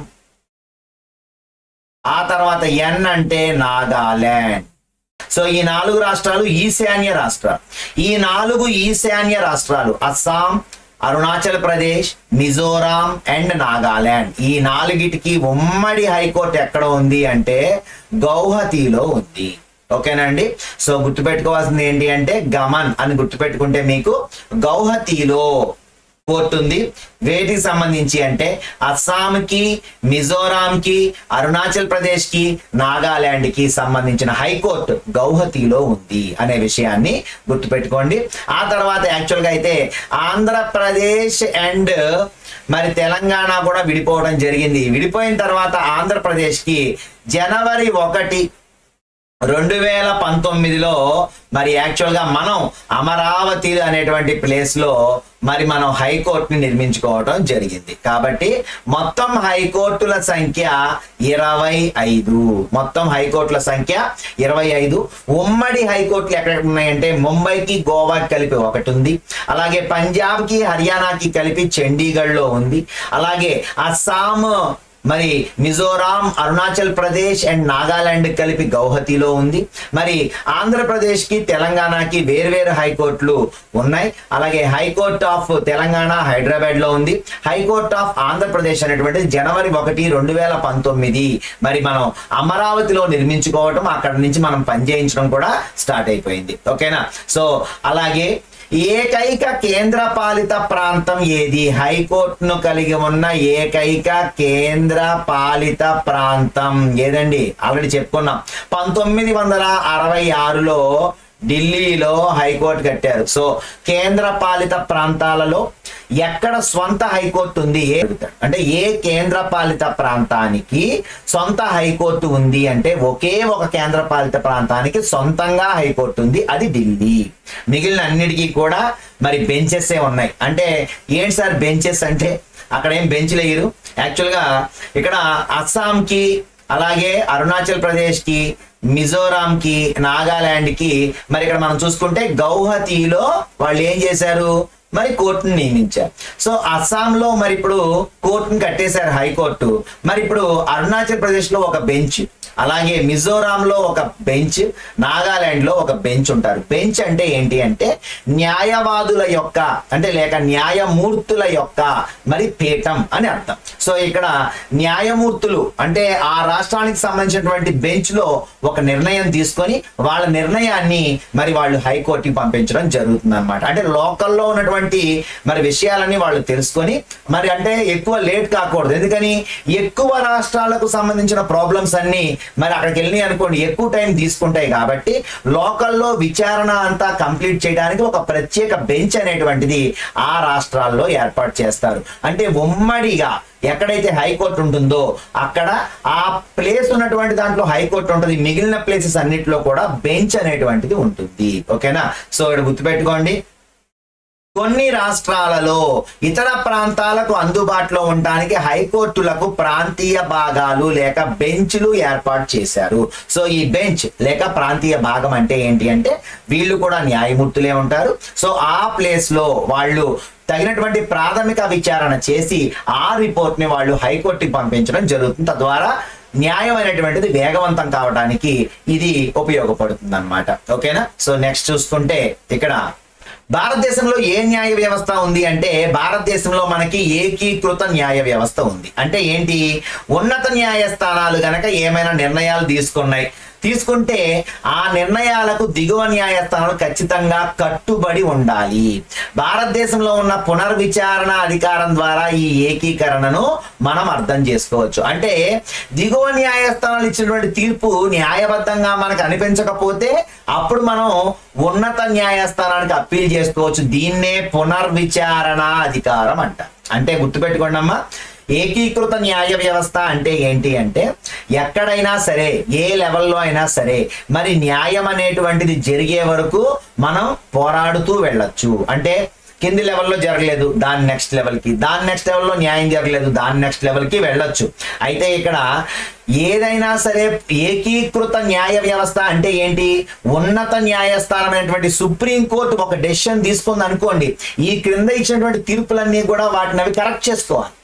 ఆ తర్వాత ఎన్ అంటే నాగాలాండ్. సో ఈ 4 రాష్ట్రాలు ఈశాన్య రాష్ట్రాలు. ఈ 4 ఈశాన్య రాష్ట్రాలు అస్సాం, అరుణాచల్ ప్రదేశ్, మిజోరాం అండ్ నాగాలాండ్, ఈ 4టికి ఉమ్మడి హైకోర్టు ఎక్కడ ఉంది అంటే గౌహతిలో ఉంది. ఓకేనండి? సో గుర్తుపెట్టుకోవాల్సింది ఏంటి అంటే గమన్ అని గుర్తుపెట్టుకుంటే మీకు గౌహతిలో కోర్టు ఉంది. వేటికి సంబంధించి అంటే అస్సాంకి, మిజోరాంకి, అరుణాచల్ ప్రదేశ్కి, నాగాలాండ్కి సంబంధించిన హైకోర్టు గౌహతిలో ఉంది అనే విషయాన్ని గుర్తుపెట్టుకోండి. ఆ తర్వాత యాక్చువల్గా అయితే ఆంధ్రప్రదేశ్ అండ్ మరి తెలంగాణ కూడా విడిపోవడం జరిగింది. విడిపోయిన తర్వాత ఆంధ్రప్రదేశ్కి జనవరి 1 2019లో మరి యాక్చువల్గా మనం అమరావతి అనేటువంటి ప్లేస్లో మరి మనం హైకోర్టుని నిర్మించుకోవడం జరిగింది. కాబట్టి మొత్తం హైకోర్టుల సంఖ్య 25. మొత్తం హైకోర్టుల సంఖ్య 25. ఉమ్మడి హైకోర్టులు ఎక్కడ ఉన్నాయంటే ముంబైకి గోవాకి కలిపి ఒకటి ఉంది. అలాగే పంజాబ్కి హర్యానాకి కలిపి చండీగఢ్లో ఉంది. అలాగే అస్సాం మరి మిజోరాం, అరుణాచల్ ప్రదేశ్ అండ్ నాగాలాండ్ కలిపి గౌహతిలో ఉంది. మరి ఆంధ్రప్రదేశ్కి తెలంగాణకి వేర్వేరు హైకోర్టులు ఉన్నాయి. అలాగే హైకోర్ట్ ఆఫ్ తెలంగాణ హైదరాబాద్లో ఉంది. హైకోర్ట్ ఆఫ్ ఆంధ్రప్రదేశ్ అనేటువంటిది జనవరి 1, 2019 మరి మనం అమరావతిలో నిర్మించుకోవటం, అక్కడ నుంచి మనం పనిచేయించడం కూడా స్టార్ట్ అయిపోయింది. ఓకేనా? సో అలాగే ఏకైక కేంద్ర పాలిత ప్రాంతం ఏది? హైకోర్టును కలిగి ఉన్న ఏకైక కేంద్ర పాలిత ప్రాంతం ఏదండి? ఆల్రెడీ చెప్పుకున్నాం. 1966లో ఢిల్లీలో హైకోర్టు కట్టారు. సో కేంద్ర పాలిత ప్రాంతాలలో ఎక్కడ స్వంత హైకోర్టు ఉంది అంటే ఏ కేంద్ర పాలిత ప్రాంతానికి సొంత హైకోర్టు ఉంది అంటే ఒకే ఒక కేంద్ర పాలిత ప్రాంతానికి సొంతంగా హైకోర్టు ఉంది, అది ఢిల్లీ. మిగిలిన అన్నిటికీ కూడా మరి బెంచెస్ ఉన్నాయి. అంటే ఏంటి సార్ బెంచెస్ అంటే? అక్కడ ఏం బెంచ్లు వేయరు. యాక్చువల్గా ఇక్కడ అస్సాంకి, అలాగే అరుణాచల్ ప్రదేశ్కి, మిజోరాంకి, నాగాలాండ్కి మరి ఇక్కడ మనం చూసుకుంటే గౌహతిలో వాళ్ళు ఏం చేశారు? మరి కోర్టును నియమించారు. సో అస్సాంలో మరి ఇప్పుడు కోర్టును కట్టేశారు హైకోర్టు. మరి ఇప్పుడు అరుణాచల్ ప్రదేశ్లో ఒక బెంచ్, అలాగే మిజోరాంలో ఒక బెంచ్, నాగాలాండ్లో ఒక బెంచ్ ఉంటారు. బెంచ్ అంటే ఏంటి అంటే న్యాయవాదుల యొక్క అంటే లేక న్యాయమూర్తుల యొక్క మరి పీఠం అని అర్థం. సో ఇక్కడ న్యాయమూర్తులు అంటే ఆ రాష్ట్రానికి సంబంధించినటువంటి బెంచ్లో ఒక నిర్ణయం తీసుకొని వాళ్ళ నిర్ణయాన్ని మరి వాళ్ళు హైకోర్టుకి పంపించడం జరుగుతుంది అనమాట. అంటే లోకల్లో ఉన్నటువంటి మరి విషయాలని వాళ్ళు తెలుసుకొని మరి అంటే ఎక్కువ లేట్ కాకూడదు. ఎందుకని ఎక్కువ రాష్ట్రాలకు సంబంధించిన ప్రాబ్లమ్స్ అన్ని మరి అక్కడికి వెళ్ళి అనుకోండి ఎక్కువ టైం తీసుకుంటాయి. కాబట్టి లోకల్లో విచారణ అంతా కంప్లీట్ చేయడానికి ఒక ప్రత్యేక బెంచ్ అనేటువంటిది ఆ రాష్ట్రాల్లో ఏర్పాటు చేస్తారు. అంటే ఉమ్మడిగా ఎక్కడైతే హైకోర్టు ఉంటుందో అక్కడ ఆ ప్లేస్ ఉన్నటువంటి దాంట్లో హైకోర్టు ఉంటుంది, మిగిలిన ప్లేసెస్ అన్నిటిలో కూడా బెంచ్ అనేటువంటిది ఉంటుంది. ఓకేనా? సో ఇక్కడ గుర్తుపెట్టుకోండి, కొన్ని రాష్ట్రాలలో ఇతర ప్రాంతాలకు అందుబాటులో ఉండడానికి హైకోర్టులకు ప్రాంతీయ భాగాలు లేక బెంచ్లు ఏర్పాటు చేశారు. సో ఈ బెంచ్ లేక ప్రాంతీయ భాగం అంటే ఏంటి అంటే వీళ్ళు కూడా న్యాయమూర్తులే ఉంటారు. సో ఆ ప్లేస్ లో వాళ్ళు తగినటువంటి ప్రాథమిక విచారణ చేసి ఆ రిపోర్ట్ ని వాళ్ళు హైకోర్టుకి పంపించడం జరుగుతుంది. తద్వారా న్యాయం అనేటువంటిది వేగవంతం కావడానికి ఇది ఉపయోగపడుతుంది అన్నమాట. ఓకేనా? సో నెక్స్ట్ చూసుకుంటే ఇక్కడ భారతదేశంలో ఏ న్యాయ వ్యవస్థ ఉంది అంటే భారతదేశంలో మనకి ఏకీకృత న్యాయ వ్యవస్థ ఉంది. అంటే ఏంటి? ఉన్నత న్యాయస్థానాలు గనక ఏమైనా నిర్ణయాలు తీసుకుంటే ఆ నిర్ణయాలకు దిగువ న్యాయస్థానాలు ఖచ్చితంగా కట్టుబడి ఉండాలి. భారతదేశంలో ఉన్న పునర్విచారణ అధికారం ద్వారా ఈ ఏకీకరణను మనం అర్థం చేసుకోవచ్చు. అంటే దిగువ న్యాయస్థానాలు ఇచ్చినటువంటి తీర్పు న్యాయబద్ధంగా మనకు అనిపించకపోతే అప్పుడు మనం ఉన్నత న్యాయస్థానానికి అప్పీల్ చేసుకోవచ్చు. దీన్నే పునర్విచారణ అధికారం అంట. అంటే గుర్తుపెట్టుకోండి అమ్మా, ఏకీకృత న్యాయ వ్యవస్థ అంటే ఏంటి అంటే ఎక్కడైనా సరే ఏ లెవెల్లో అయినా సరే మరి న్యాయం అనేటువంటిది జరిగే వరకు మనం పోరాడుతూ వెళ్ళొచ్చు. అంటే కింది లెవెల్లో జరగలేదు దాని నెక్స్ట్ లెవెల్కి, దాని నెక్స్ట్ లెవెల్లో న్యాయం జరగలేదు దాని నెక్స్ట్ లెవెల్కి వెళ్ళొచ్చు. అయితే ఇక్కడ ఏదైనా సరే ఏకీకృత న్యాయ వ్యవస్థ అంటే ఏంటి? ఉన్నత న్యాయస్థానం అయినటువంటి సుప్రీంకోర్టు ఒక డెసిషన్ తీసుకుంది అనుకోండి, ఈ క్రింద ఇచ్చినటువంటి తీర్పులన్నీ కూడా వాటిని అవి కరెక్ట్ చేసుకోవాలి.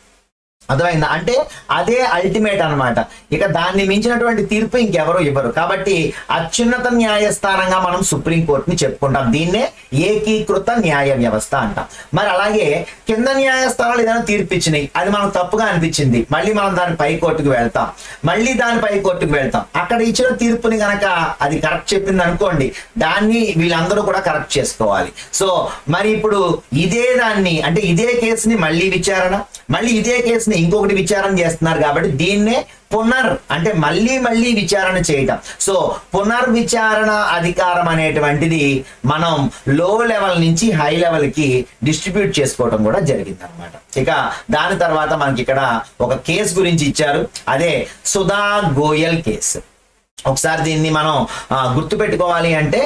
అర్థమైందా? అంటే అదే అల్టిమేట్ అన్నమాట. ఇక దాన్ని మించినటువంటి తీర్పు ఇంకెవరు ఇవ్వరు. కాబట్టి అత్యున్నత న్యాయస్థానంగా మనం సుప్రీంకోర్టుని చెప్పుకుంటాం. దీన్నే ఏకీకృత న్యాయ వ్యవస్థ అంటాం. మరి అలాగే కింద న్యాయస్థానాలు ఏదైనా తీర్పు ఇచ్చినాయి, అది మనకు తప్పుగా అనిపించింది, మళ్ళీ మనం దాని పై కోర్టుకు వెళ్తాం, మళ్ళీ దాని పై కోర్టుకు వెళ్తాం. అక్కడ ఇచ్చిన తీర్పుని గనక అది కరెక్ట్ చెప్పింది అనుకోండి, దాన్ని వీళ్ళందరూ కూడా కరెక్ట్ చేసుకోవాలి. సో మరి ఇప్పుడు ఇదే దాన్ని అంటే ఇదే కేసుని మళ్ళీ ఇదే కేసుని ఇంకొకటి విచారణ చేస్తున్నారు. కాబట్టి దీన్నే అంటే మళ్ళీ విచారణ చేయటం. సో పునర్విచారణ అధికారం అనేటువంటిది మనం లో లెవెల్ నుంచి హై లెవెల్ కి డిస్ట్రిబ్యూట్ చేసుకోవడం కూడా జరిగింది అనమాట. ఇక దాని తర్వాత మనకి ఇక్కడ ఒక కేసు గురించి ఇచ్చారు, అదే సుధా గోయల్ కేసు. ఒకసారి దీన్ని మనం గుర్తు పెట్టుకోవాలి అంటే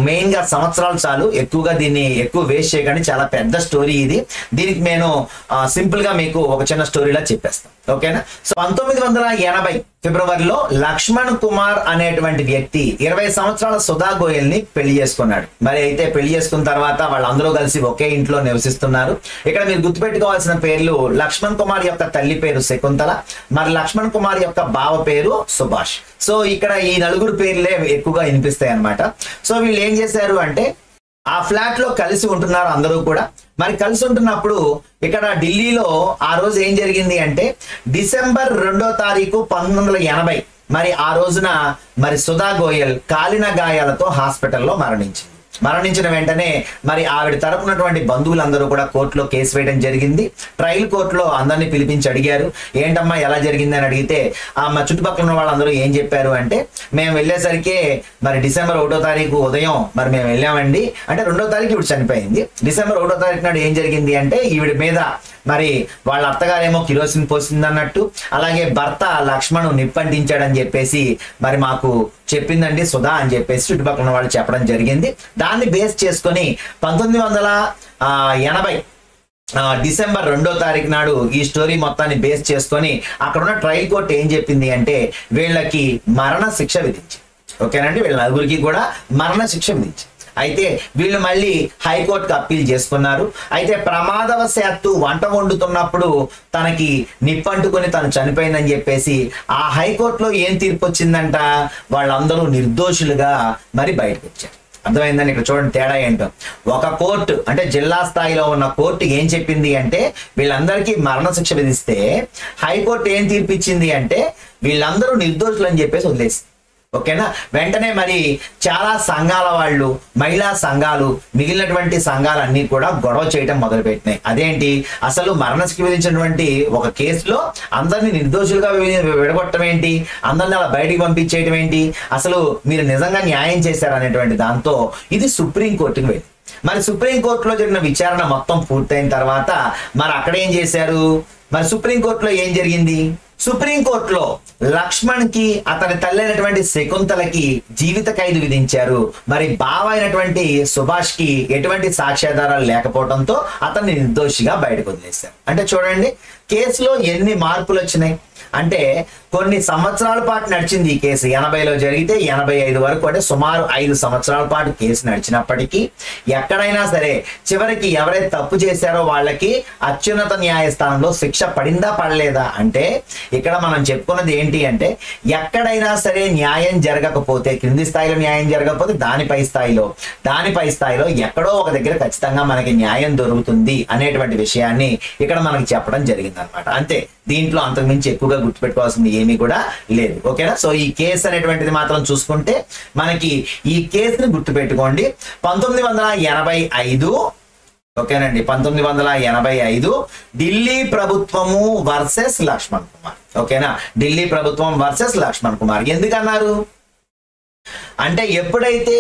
మెయిన్ గా సంవత్సరాలు చాలు, ఎక్కువగా దీన్ని ఎక్కువ వేస్ట్ చేయకండి. చాలా పెద్ద స్టోరీ ఇది. దీనికి నేను సింపుల్ గా మీకు ఒక చిన్న స్టోరీలా చెప్పేస్తాను. ఓకేనా? సో 1980 ఫిబ్రవరిలో లక్ష్మణ్ కుమార్ అనేటువంటి వ్యక్తి 20 సంవత్సరాల సుధా గోయల్ ని పెళ్లి చేసుకున్నాడు. మరి అయితే పెళ్లి చేసుకున్న తర్వాత వాళ్ళందరూ కలిసి ఒకే ఇంట్లో నివసిస్తున్నారు. ఇక్కడ మీరు గుర్తుపెట్టుకోవాల్సిన పేర్లు, లక్ష్మణ్ కుమార్ యొక్క తల్లి పేరు శకుంతల, మరి లక్ష్మణ్ కుమార్ యొక్క బావ పేరు సుభాష్. సో ఇక్కడ ఈ నలుగురు పేర్లే ఎక్కువగా వినిపిస్తాయి అన్నమాట. సో వీళ్ళు ఏం చేశారు అంటే ఆ ఫ్లాట్ లో కలిసి ఉంటున్నారు అందరూ కూడా. మరి కలిసి ఉంటున్నప్పుడు ఇక్కడ ఢిల్లీలో ఆ రోజు ఏం జరిగింది అంటే డిసెంబర్ 2వ తారీఖు 1980 మరి ఆ రోజున మరి సుధా గోయల్ కాలిన గాయాలతో హాస్పిటల్లో మరణించిన వెంటనే మరి ఆవిడ తరపునటువంటి బంధువులందరూ కూడా కోర్టులో కేసు వేయడం జరిగింది. ట్రయల్ కోర్టులో అందరినీ పిలిపించి అడిగారు, ఏంటమ్మా ఎలా జరిగింది అని అడిగితే మా చుట్టుపక్కల ఉన్న వాళ్ళందరూ ఏం చెప్పారు అంటే, మేము వెళ్ళేసరికి మరి డిసెంబర్ 1వ తారీఖు ఉదయం మరి మేము వెళ్ళామండి అంటే 2వ తారీఖు ఈవిడ చనిపోయింది. డిసెంబర్ 1వ తారీఖు నాడు ఏం జరిగింది అంటే ఈవిడ మీద మరి వాళ్ళ అత్తగారేమో కిరోసిన్ పోసింది అన్నట్టు, అలాగే భర్త లక్ష్మణ్ నిప్పంటించాడని చెప్పేసి మరి మాకు చెప్పిందండి సుధా అని చెప్పేసి చుట్టుపక్కల ఉన్న వాళ్ళు చెప్పడం జరిగింది. దాన్ని బేస్ చేసుకొని 1980 డిసెంబర్ 2వ తారీఖు నాడు ఈ స్టోరీ మొత్తాన్ని బేస్ చేసుకొని అక్కడున్న ట్రయల్ కోర్టు ఏం చెప్పింది అంటే వీళ్ళకి మరణ శిక్ష విధించింది. ఓకేనండి, వీళ్ళ నలుగురికి కూడా మరణ శిక్ష విధించింది. అయితే వీళ్ళు మళ్ళీ హైకోర్టుకు అప్పీల్ చేసుకున్నారు. అయితే ప్రమాదవశాత్తు వంట వండుతున్నప్పుడు తనకి నిప్పంటుకొని తను చనిపోయిందని చెప్పేసి ఆ హైకోర్టులో ఏం తీర్పు వచ్చిందంట, వాళ్ళందరూ నిర్దోషులుగా మరి బయటకు వచ్చారు. అర్థమైందని ఇక్కడ చూడండి తేడా ఏంటో. ఒక కోర్టు అంటే జిల్లా స్థాయిలో ఉన్న కోర్టు ఏం చెప్పింది అంటే వీళ్ళందరికీ మరణ శిక్ష విధిస్తే హైకోర్టు ఏం తీర్పు ఇచ్చింది అంటే వీళ్ళందరూ నిర్దోషులు అని చెప్పేసి వదిలేసి. ఓకేనా? వెంటనే మరి చాలా సంఘాల వాళ్ళు, మహిళా సంఘాలు, మిగిలినటువంటి సంఘాలన్నీ కూడా గొడవ చేయడం మొదలుపెట్టినాయి. అదేంటి, అసలు మరణశిక్ష విధించినటువంటి ఒక కేసులో అందరినీ నిర్దోషులుగా విడగొట్టడం ఏంటి, అందరిని అలా బయటికి పంపించేయడం ఏంటి, అసలు మీరు నిజంగా న్యాయం చేశారనేటువంటి దాంతో ఇది సుప్రీంకోర్టుకు వెళ్ళి మరి సుప్రీంకోర్టులో జరిగిన విచారణ మొత్తం పూర్తయిన తర్వాత మరి అక్కడ ఏం చేశారు, మరి సుప్రీంకోర్టులో ఏం జరిగింది, సుప్రీంకోర్టులో లక్ష్మణ్ కి అతని తల్లి అయినటువంటి శకుంతలకి జీవిత ఖైదు విధించారు. మరి బావ అయినటువంటి సుభాష్ కి ఎటువంటి సాక్ష్యాధారాలు లేకపోవడంతో అతన్ని నిర్దోషిగా బయటకు వదిలేశారు. అంటే చూడండి కేసులో ఎన్ని మార్పులు వచ్చినాయి అంటే కొన్ని సంవత్సరాల పాటు నడిచింది ఈ కేసు. 80లో జరిగితే 85 వరకు అంటే సుమారు 5 సంవత్సరాల పాటు కేసు నడిచినప్పటికీ ఎక్కడైనా సరే చివరికి ఎవరైతే తప్పు చేశారో వాళ్ళకి అత్యున్నత న్యాయస్థానంలో శిక్ష పడిందా పడలేదా అంటే ఇక్కడ మనం చెప్పుకున్నది ఏంటి అంటే ఎక్కడైనా సరే న్యాయం జరగకపోతే, క్రింది స్థాయిలో న్యాయం జరగకపోతే దానిపై స్థాయిలో ఎక్కడో ఒక దగ్గర ఖచ్చితంగా మనకి న్యాయం దొరుకుతుంది అనేటువంటి విషయాన్ని ఇక్కడ మనకి చెప్పడం జరిగింది అనమాట. అంతే, దీంట్లో అంతకుమించి ఎక్కువగా గుర్తుపెట్టుకోవాల్సింది ఏమీ కూడా లేదు. ఓకేనా? సో ఈ కేసు అనేటువంటిది మాత్రం చూసుకుంటే మనకి ఈ కేసుని గుర్తుపెట్టుకోండి. 1985 ఓకేనండి, 1985 ఢిల్లీ ప్రభుత్వము వర్సెస్ లక్ష్మణ్ కుమార్. ఓకేనా, ఢిల్లీ ప్రభుత్వం వర్సెస్ లక్ష్మణ్ కుమార్. ఎందుకన్నారు అంటే ఎప్పుడైతే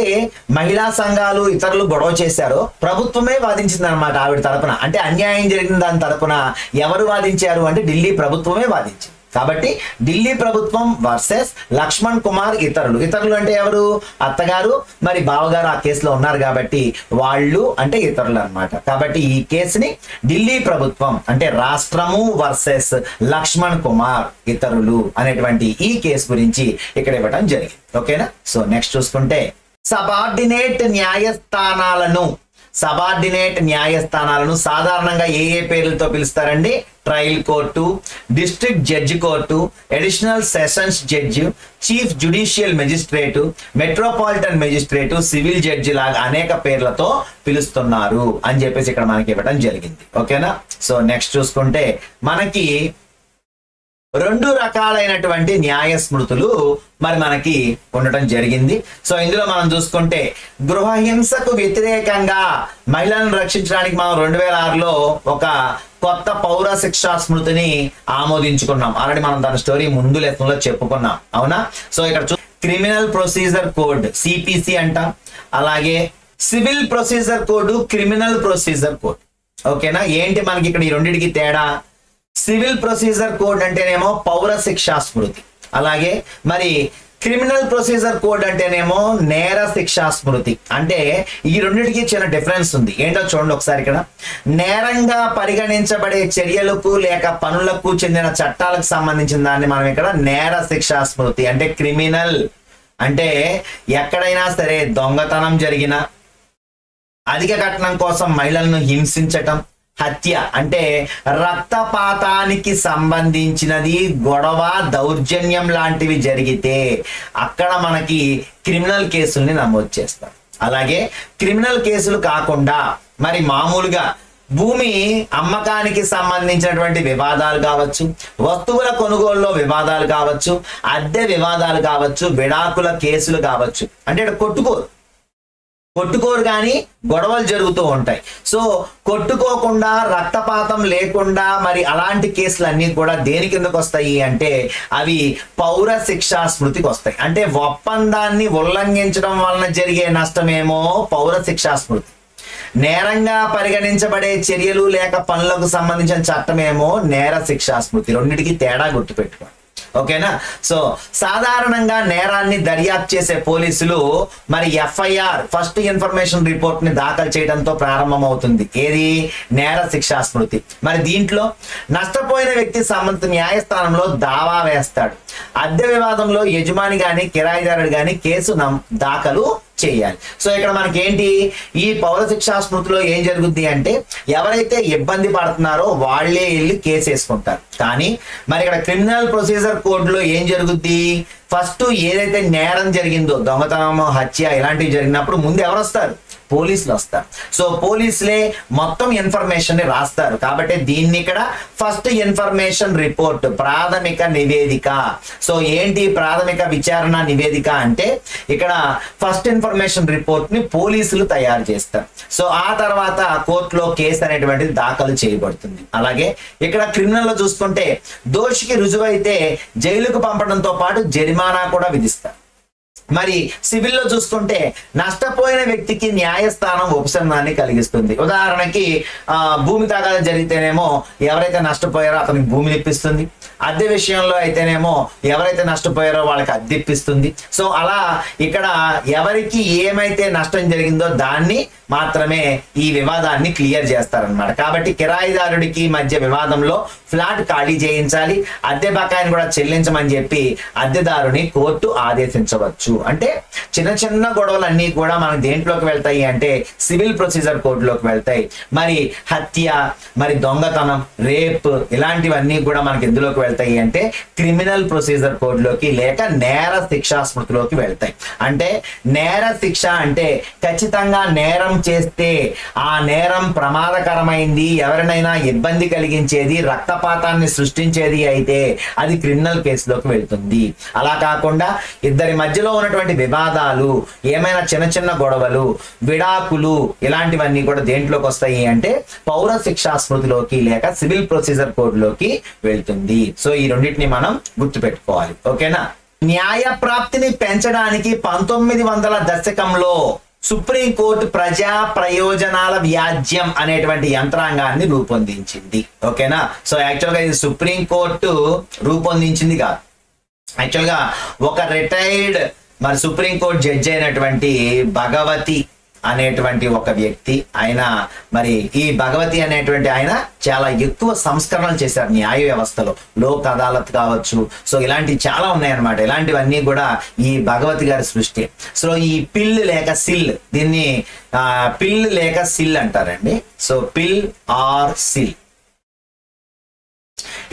మహిళా సంఘాలు ఇతరులు గొడవ చేశారో ప్రభుత్వమే వాదించింది అనమాట ఆవిడ తరపున. అంటే అన్యాయం జరిగిన దాని తరపున ఎవరు వాదించారు అంటే ఢిల్లీ ప్రభుత్వమే వాదించింది. కాబట్టి ఢిల్లీ ప్రభుత్వం వర్సెస్ లక్ష్మణ్ కుమార్ ఇతరులు అంటే ఎవరు, అత్తగారు మరి బావగారు ఆ కేసులో ఉన్నారు కాబట్టి వాళ్ళు అంటే ఇతరులు అన్నమాట. కాబట్టి ఈ కేసుని ఢిల్లీ ప్రభుత్వం అంటే రాష్ట్రము వర్సెస్ లక్ష్మణ్ కుమార్ ఇతరులు అనేటువంటి ఈ కేసు గురించి ఇక్కడ ఇవ్వడం జరిగింది. ఓకేనా? సో నెక్స్ట్ చూసుకుంటే సబార్డినేట్ న్యాయస్థానాలను సాధారణంగా ఏ పేర్లతో పిలుస్తారండి? Trial court, district judge court, additional sessions judge, chief judicial magistrate, metropolitan magistrate, civil judge లాగా అనేక పేర్లతో పిలుస్తున్నారు అని చెప్పేసి ఇక్కడ మనకి ఇవ్వడం జరిగింది. ఓకేనా? సో నెక్స్ట్ చూసుకుంటే మనకి 2 రకాలైనటువంటి న్యాయ స్మృతులు మరి మనకి ఉండటం జరిగింది. సో ఇందులో మనం చూసుకుంటే గృహహింసకు వ్యతిరేకంగా మహిళలను రక్షించడానికి మనం 2006లో ఒక కొత్త పౌర శిక్షా స్మృతిని ఆమోదించుకున్నాం. ఆల్రెడీ మనం దాని స్టోరీ ముందు లెసన్లో చెప్పుకున్నాం, అవునా? సో ఇక్కడ క్రిమినల్ ప్రొసీజర్ కోడ్ సిపిసి అంటాం, అలాగే civil procedure code, criminal procedure code. ఓకేనా? ఏంటి మనకి ఇక్కడ ఈ రెండింటికి తేడా? సివిల్ ప్రొసీజర్ కోడ్ అంటేనేమో పౌర శిక్షా స్మృతి, అలాగే మరి క్రిమినల్ ప్రొసీజర్ కోడ్ అంటేనేమో నేర శిక్షా స్మృతి. అంటే ఈ రెండింటికి చిన్న డిఫరెన్స్ ఉంది. ఏంటో చూడండి ఒకసారి. ఇక్కడ నేరంగా పరిగణించబడే చర్యలకు లేక పనులకు చెందిన చట్టాలకు సంబంధించిన దాన్ని మనం ఇక్కడ నేర శిక్షా స్మృతి అంటే క్రిమినల్ అంటే ఎక్కడైనా సరే దొంగతనం జరిగిన, అధిక కట్నం కోసం మహిళలను హింసించటం, హత్య అంటే రక్తపాతానికి సంబంధించినది, గొడవ దౌర్జన్యం లాంటివి జరిగితే అక్కడ మనకి క్రిమినల్ కేసుల్ని నమోదు చేస్తారు. అలాగే క్రిమినల్ కేసులు కాకుండా మరి మామూలుగా భూమి అమ్మకానికి సంబంధించినటువంటి వివాదాలు కావచ్చు, వస్తువుల కొనుగోలులో వివాదాలు కావచ్చు, అద్దె వివాదాలు కావచ్చు, విడాకుల కేసులు కావచ్చు. అంటే ఇక్కడ కొట్టుకోరు కానీ గొడవలు జరుగుతూ ఉంటాయి. సో కొట్టుకోకుండా, రక్తపాతం లేకుండా మరి అలాంటి కేసులన్నీ కూడా దేని కిందకు వస్తాయి అంటే అవి పౌర శిక్షా స్మృతికి వస్తాయి. అంటే ఒప్పందాన్ని ఉల్లంఘించడం వలన జరిగే నష్టమేమో పౌర శిక్షా స్మృతి, నేరంగా పరిగణించబడే చర్యలు లేక పనులకు సంబంధించిన చట్టమేమో నేర శిక్షా స్మృతి. రెండింటికి తేడా గుర్తుపెట్టుకోండి. ఓకేనా? సో సాధారణంగా నేరాన్ని దర్యాప్తు చేసే పోలీసులు మరి ఎఫ్ఐఆర్ ఫస్ట్ ఇన్ఫర్మేషన్ రిపోర్ట్ ని దాఖలు చేయడంతో ప్రారంభమవుతుంది. ఏది? నేర శిక్షా స్మృతి. మరి దీంట్లో నష్టపోయిన వ్యక్తి సంబంధిత న్యాయస్థానంలో దావా వేస్తాడు. అద్దె వివాదంలో యజమాని గాని కిరాయిదారుడు గాని కేసు దాఖలు చేయాలి. సో ఇక్కడ మనకి ఏంటి, ఈ పౌర శిక్షా స్మృతిలో ఏం జరుగుద్ది అంటే ఎవరైతే ఇబ్బంది పడుతున్నారో వాళ్ళే వెళ్ళి కేసు వేసుకుంటారు. కానీ మరి ఇక్కడ క్రిమినల్ ప్రొసీజర్ కోడ్ లో ఏం జరుగుద్ది, ఫస్ట్ ఏదైతే నేరం జరిగిందో, దొంగతనం, హత్య ఇలాంటివి జరిగినప్పుడు ముందు ఎవరు వస్తారు? పోలీసులు వస్తారు. సో పోలీసులే మొత్తం ఇన్ఫర్మేషన్ ని రాస్తారు. కాబట్టి దీన్ని ఇక్కడ ఫస్ట్ ఇన్ఫర్మేషన్ రిపోర్ట్, ప్రాథమిక నివేదిక. సో ఏంటి ప్రాథమిక విచారణ నివేదిక అంటే ఇక్కడ ఫస్ట్ ఇన్ఫర్మేషన్ రిపోర్ట్ ని పోలీసులు తయారు చేస్తారు. సో ఆ తర్వాత కోర్టులో కేసు అనేటువంటిది దాఖలు చేయబడుతుంది. అలాగే ఇక్కడ క్రిమినల్ లో చూసుకుంటే దోషికి రుజువైతే జైలుకు పంపడంతో పాటు జరిమానా కూడా విధిస్తారు. మరి సివిల్లో చూసుకుంటే నష్టపోయిన వ్యక్తికి న్యాయస్థానం ఉపశమనాన్ని కలిగిస్తుంది. ఉదాహరణకి భూమి తగాదా జరిగితేనేమో ఎవరైతే నష్టపోయారో అతనికి భూమిని ఇప్పిస్తుంది. అద్దె విషయంలో అయితేనేమో ఎవరైతే నష్టపోయారో వాళ్ళకి అద్దె ఇప్పిస్తుంది. సో అలా ఇక్కడ ఎవరికి ఏమైతే నష్టం జరిగిందో దాన్ని మాత్రమే ఈ వివాదాన్ని క్లియర్ చేస్తారనమాట. కాబట్టి కిరాయిదారుడికి మధ్య వివాదంలో ఫ్లాట్ ఖాళీ చేయించాలి, అద్దె బకాయిని కూడా చెల్లించమని చెప్పి అద్దెదారుని కోర్టు ఆదేశించవచ్చు. అంటే చిన్న చిన్న గొడవలన్నీ కూడా మనకు దేంట్లోకి వెళ్తాయి అంటే సివిల్ ప్రొసీజర్ కోడ్లోకి వెళ్తాయి. మరి హత్య, మరి దొంగతనం, రేప్ ఇలాంటివన్నీ కూడా మనకి ఎందులోకి వెళ్తాయి అంటే క్రిమినల్ ప్రొసీజర్ కోడ్లోకి లేక నేర శిక్షా స్మృతిలోకి వెళ్తాయి. అంటే నేర శిక్ష అంటే ఖచ్చితంగా నేరం చేస్తే ఆ నేరం ప్రమాదకరమైంది, ఎవరినైనా ఇబ్బంది కలిగించేది, రక్తపాతాన్ని సృష్టించేది అయితే అది క్రిమినల్ కేసులోకి వెళ్తుంది. అలా కాకుండా ఇద్దరి మధ్యలో ఉన్నటువంటి వివాదాలు, ఏమైనా చిన్న చిన్న గొడవలు, విడాకులు ఇలాంటివన్నీ కూడా దేంట్లోకి వస్తాయి అంటే పౌర శిక్షా స్మృతిలోకి లేక సివిల్ ప్రొసీజర్ కోడ్లోకి వెళ్తుంది. సో ఈ రెండింటిని మనం గుర్తుపెట్టుకోవాలి. ఓకేనా? న్యాయ ప్రాప్తిని పెంచడానికి 1900 దశకంలో సుప్రీంకోర్టు ప్రజా ప్రయోజనాల వ్యాజ్యం అనేటువంటి యంత్రాంగాన్ని రూపొందించింది. ఓకేనా? సో యాక్చువల్గా ఇది సుప్రీంకోర్టు రూపొందించింది కాదు. యాక్చువల్గా ఒక రిటైర్డ్ మరి సుప్రీంకోర్టు జడ్జి అయినటువంటి భగవతి అనేటువంటి ఒక వ్యక్తి, ఆయన మరి ఈ భగవతి అనేటువంటి ఆయన చాలా ఎక్కువ సంస్కరణలు చేశారు న్యాయ వ్యవస్థలో. లోక్ అదాలత్ కావచ్చు, సో ఇలాంటివి చాలా ఉన్నాయన్నమాట. ఇలాంటివన్నీ కూడా ఈ భగవతి గారి సృష్టి. సో ఈ పిల్ లేక సిల్, దీన్ని పిల్ లేక సిల్ అంటారండి. సో పిల్ ఆర్ సిల్.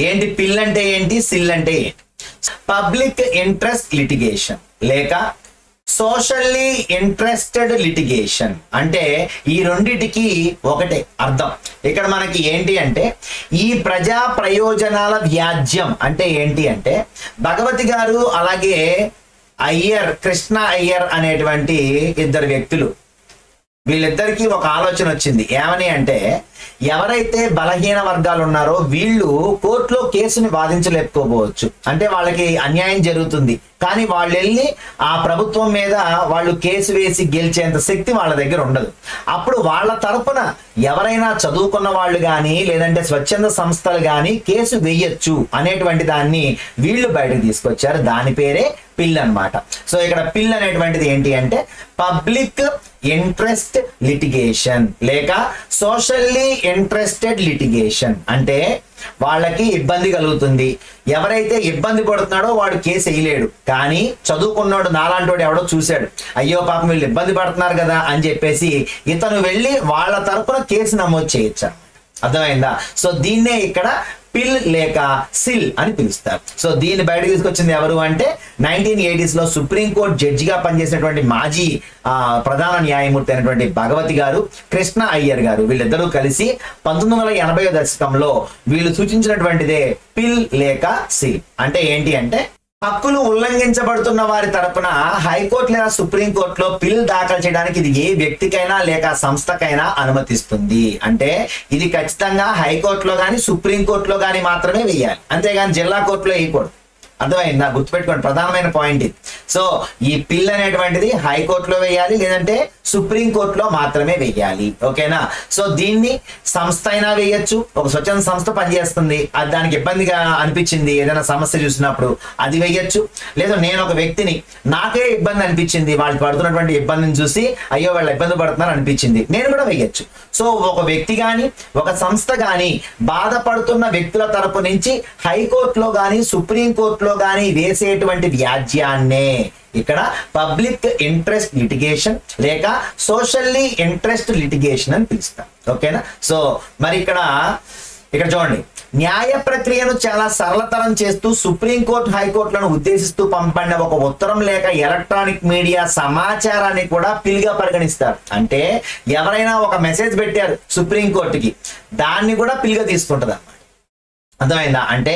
ఏంటి పిల్ అంటే ఏంటి, సిల్ అంటే ఏంటి? పబ్లిక్ ఇంట్రెస్ట్ లిటిగేషన్ లేక సోషల్లీ ఇంట్రెస్టెడ్ లిటిగేషన్ అంటే ఈ రెండిటికి ఒకటే అర్థం. ఇక్కడ మనకి ఏంటి అంటే ఈ ప్రజా ప్రయోజనాల వ్యాజ్యం అంటే ఏంటి అంటే భగవతి గారు అలాగే అయ్యర్, కృష్ణ అయ్యర్ అనేటువంటి ఇద్దరు వ్యక్తులు, వీళ్ళిద్దరికీ ఒక ఆలోచన వచ్చింది. ఏమని అంటే ఎవరైతే బలహీన వర్గాలు ఉన్నారో వీళ్ళు కోర్టులో కేసుని వాదించలేకపోవచ్చు, అంటే వాళ్ళకి అన్యాయం జరుగుతుంది, కానీ వాళ్ళు వెళ్ళి ఆ ప్రభుత్వం మీద వాళ్ళు కేసు వేసి గెలిచేంత శక్తి వాళ్ళ దగ్గర ఉండదు. అప్పుడు వాళ్ళ తరపున ఎవరైనా చదువుకున్న వాళ్ళు కానీ లేదంటే స్వచ్ఛంద సంస్థలు కానీ కేసు వేయొచ్చు అనేటువంటి దాన్ని వీళ్ళు బయటకు తీసుకొచ్చారు. దాని పేరే పిల్ అన్నమాట. సో ఇక్కడ పిల్ అనేటువంటిది ఏంటి అంటే పబ్లిక్ ఇంట్రెస్ట్ లిటిగేషన్ లేక సోషల్లీ ఇంట్రెస్టెడ్ లిటిగేషన్. అంటే వాళ్ళకి ఇబ్బంది కలుగుతుంది, ఎవరైతే ఇబ్బంది పడుతున్నాడో వాడు కేసు వేయలేడు, కానీ చదువుకున్నాడు నాలాంటి ఎవడో చూశాడు, అయ్యో పాపం వీళ్ళు ఇబ్బంది పడుతున్నారు కదా అని చెప్పేసి ఇతను వెళ్ళి వాళ్ళ తరపున కేసు నమోదు చేయొచ్చు. అర్థమైందా? సో దీన్నే ఇక్కడ పిల్ లేక సిల్ అని పిలుస్తారు. సో దీన్ని బయట తీసుకొచ్చింది ఎవరు అంటే 1980s లో సుప్రీంకోర్టు జడ్జిగా పనిచేసినటువంటి మాజీ ప్రధాన న్యాయమూర్తి అయినటువంటి భగవతి గారు, కృష్ణ అయ్యర్ గారు, వీళ్ళిద్దరూ కలిసి 1980వ దశకంలో వీళ్ళు సూచించినటువంటిదే పిల్ లేక సిల్. అంటే ఏంటి అంటే హక్కులు ఉల్లంఘించబడుతున్న వారి తరపున హైకోర్టు లేదా సుప్రీంకోర్టులో పిల్ దాఖలు చేయడానికి ఇది ఏ వ్యక్తికైనా లేక సంస్థకైనా అనుమతిస్తుంది. అంటే ఇది ఖచ్చితంగా హైకోర్టులో కానీ సుప్రీంకోర్టులో కానీ మాత్రమే వేయాలి, అంతేగాని జిల్లా కోర్టులో వేయకూడదు. అర్థమైందా? గుర్తుపెట్టుకోండి, ప్రధానమైన పాయింట్ ఇది. సో ఈ పిల్ అనేటువంటిది హైకోర్టులో వేయాలి లేదంటే సుప్రీంకోర్టులో మాత్రమే వేయాలి. ఓకేనా? సో దీన్ని సంస్థ అయినా వేయచ్చు, ఒక స్వచ్ఛంద సంస్థ పనిచేస్తుంది, అది దానికి ఇబ్బందిగా అనిపించింది ఏదైనా సమస్య చూసినప్పుడు అది వేయచ్చు. లేదా నేను ఒక వ్యక్తిని నాకే ఇబ్బంది అనిపించింది, వాళ్ళు పడుతున్నటువంటి ఇబ్బందిని చూసి అయ్యో వాళ్ళు ఇబ్బంది పడుతున్నారు అనిపించింది, నేను కూడా వేయచ్చు. సో ఒక వ్యక్తి కానీ ఒక సంస్థ కానీ బాధపడుతున్న వ్యక్తుల తరపు నుంచి హైకోర్టులో కానీ సుప్రీంకోర్టులో కానీ వేసేటువంటి వ్యాజ్యాన్నే ఇక్కడ పబ్లిక్ ఇంట్రెస్ట్ లిటిగేషన్ లేక సోషల్లీ ఇంట్రెస్ట్ లిటిగేషన్ అని పిలుస్తారు. ఓకేనా? సో మరి ఇక్కడ చూడండి, న్యాయ ప్రక్రియను చాలా సరళతరం చేస్తూ సుప్రీంకోర్టు హైకోర్టులను ఉద్దేశిస్తూ పంపబడిన ఒక ఉత్తరం లేక ఎలక్ట్రానిక్ మీడియా సమాచారాన్ని కూడా పిల్గా పరిగణిస్తారు. అంటే ఎవరైనా ఒక మెసేజ్ పెట్టారు సుప్రీంకోర్టుకి, దాన్ని కూడా పిల్గా తీసుకుంటుంది అన్నమాట. అర్థమైందా? అంటే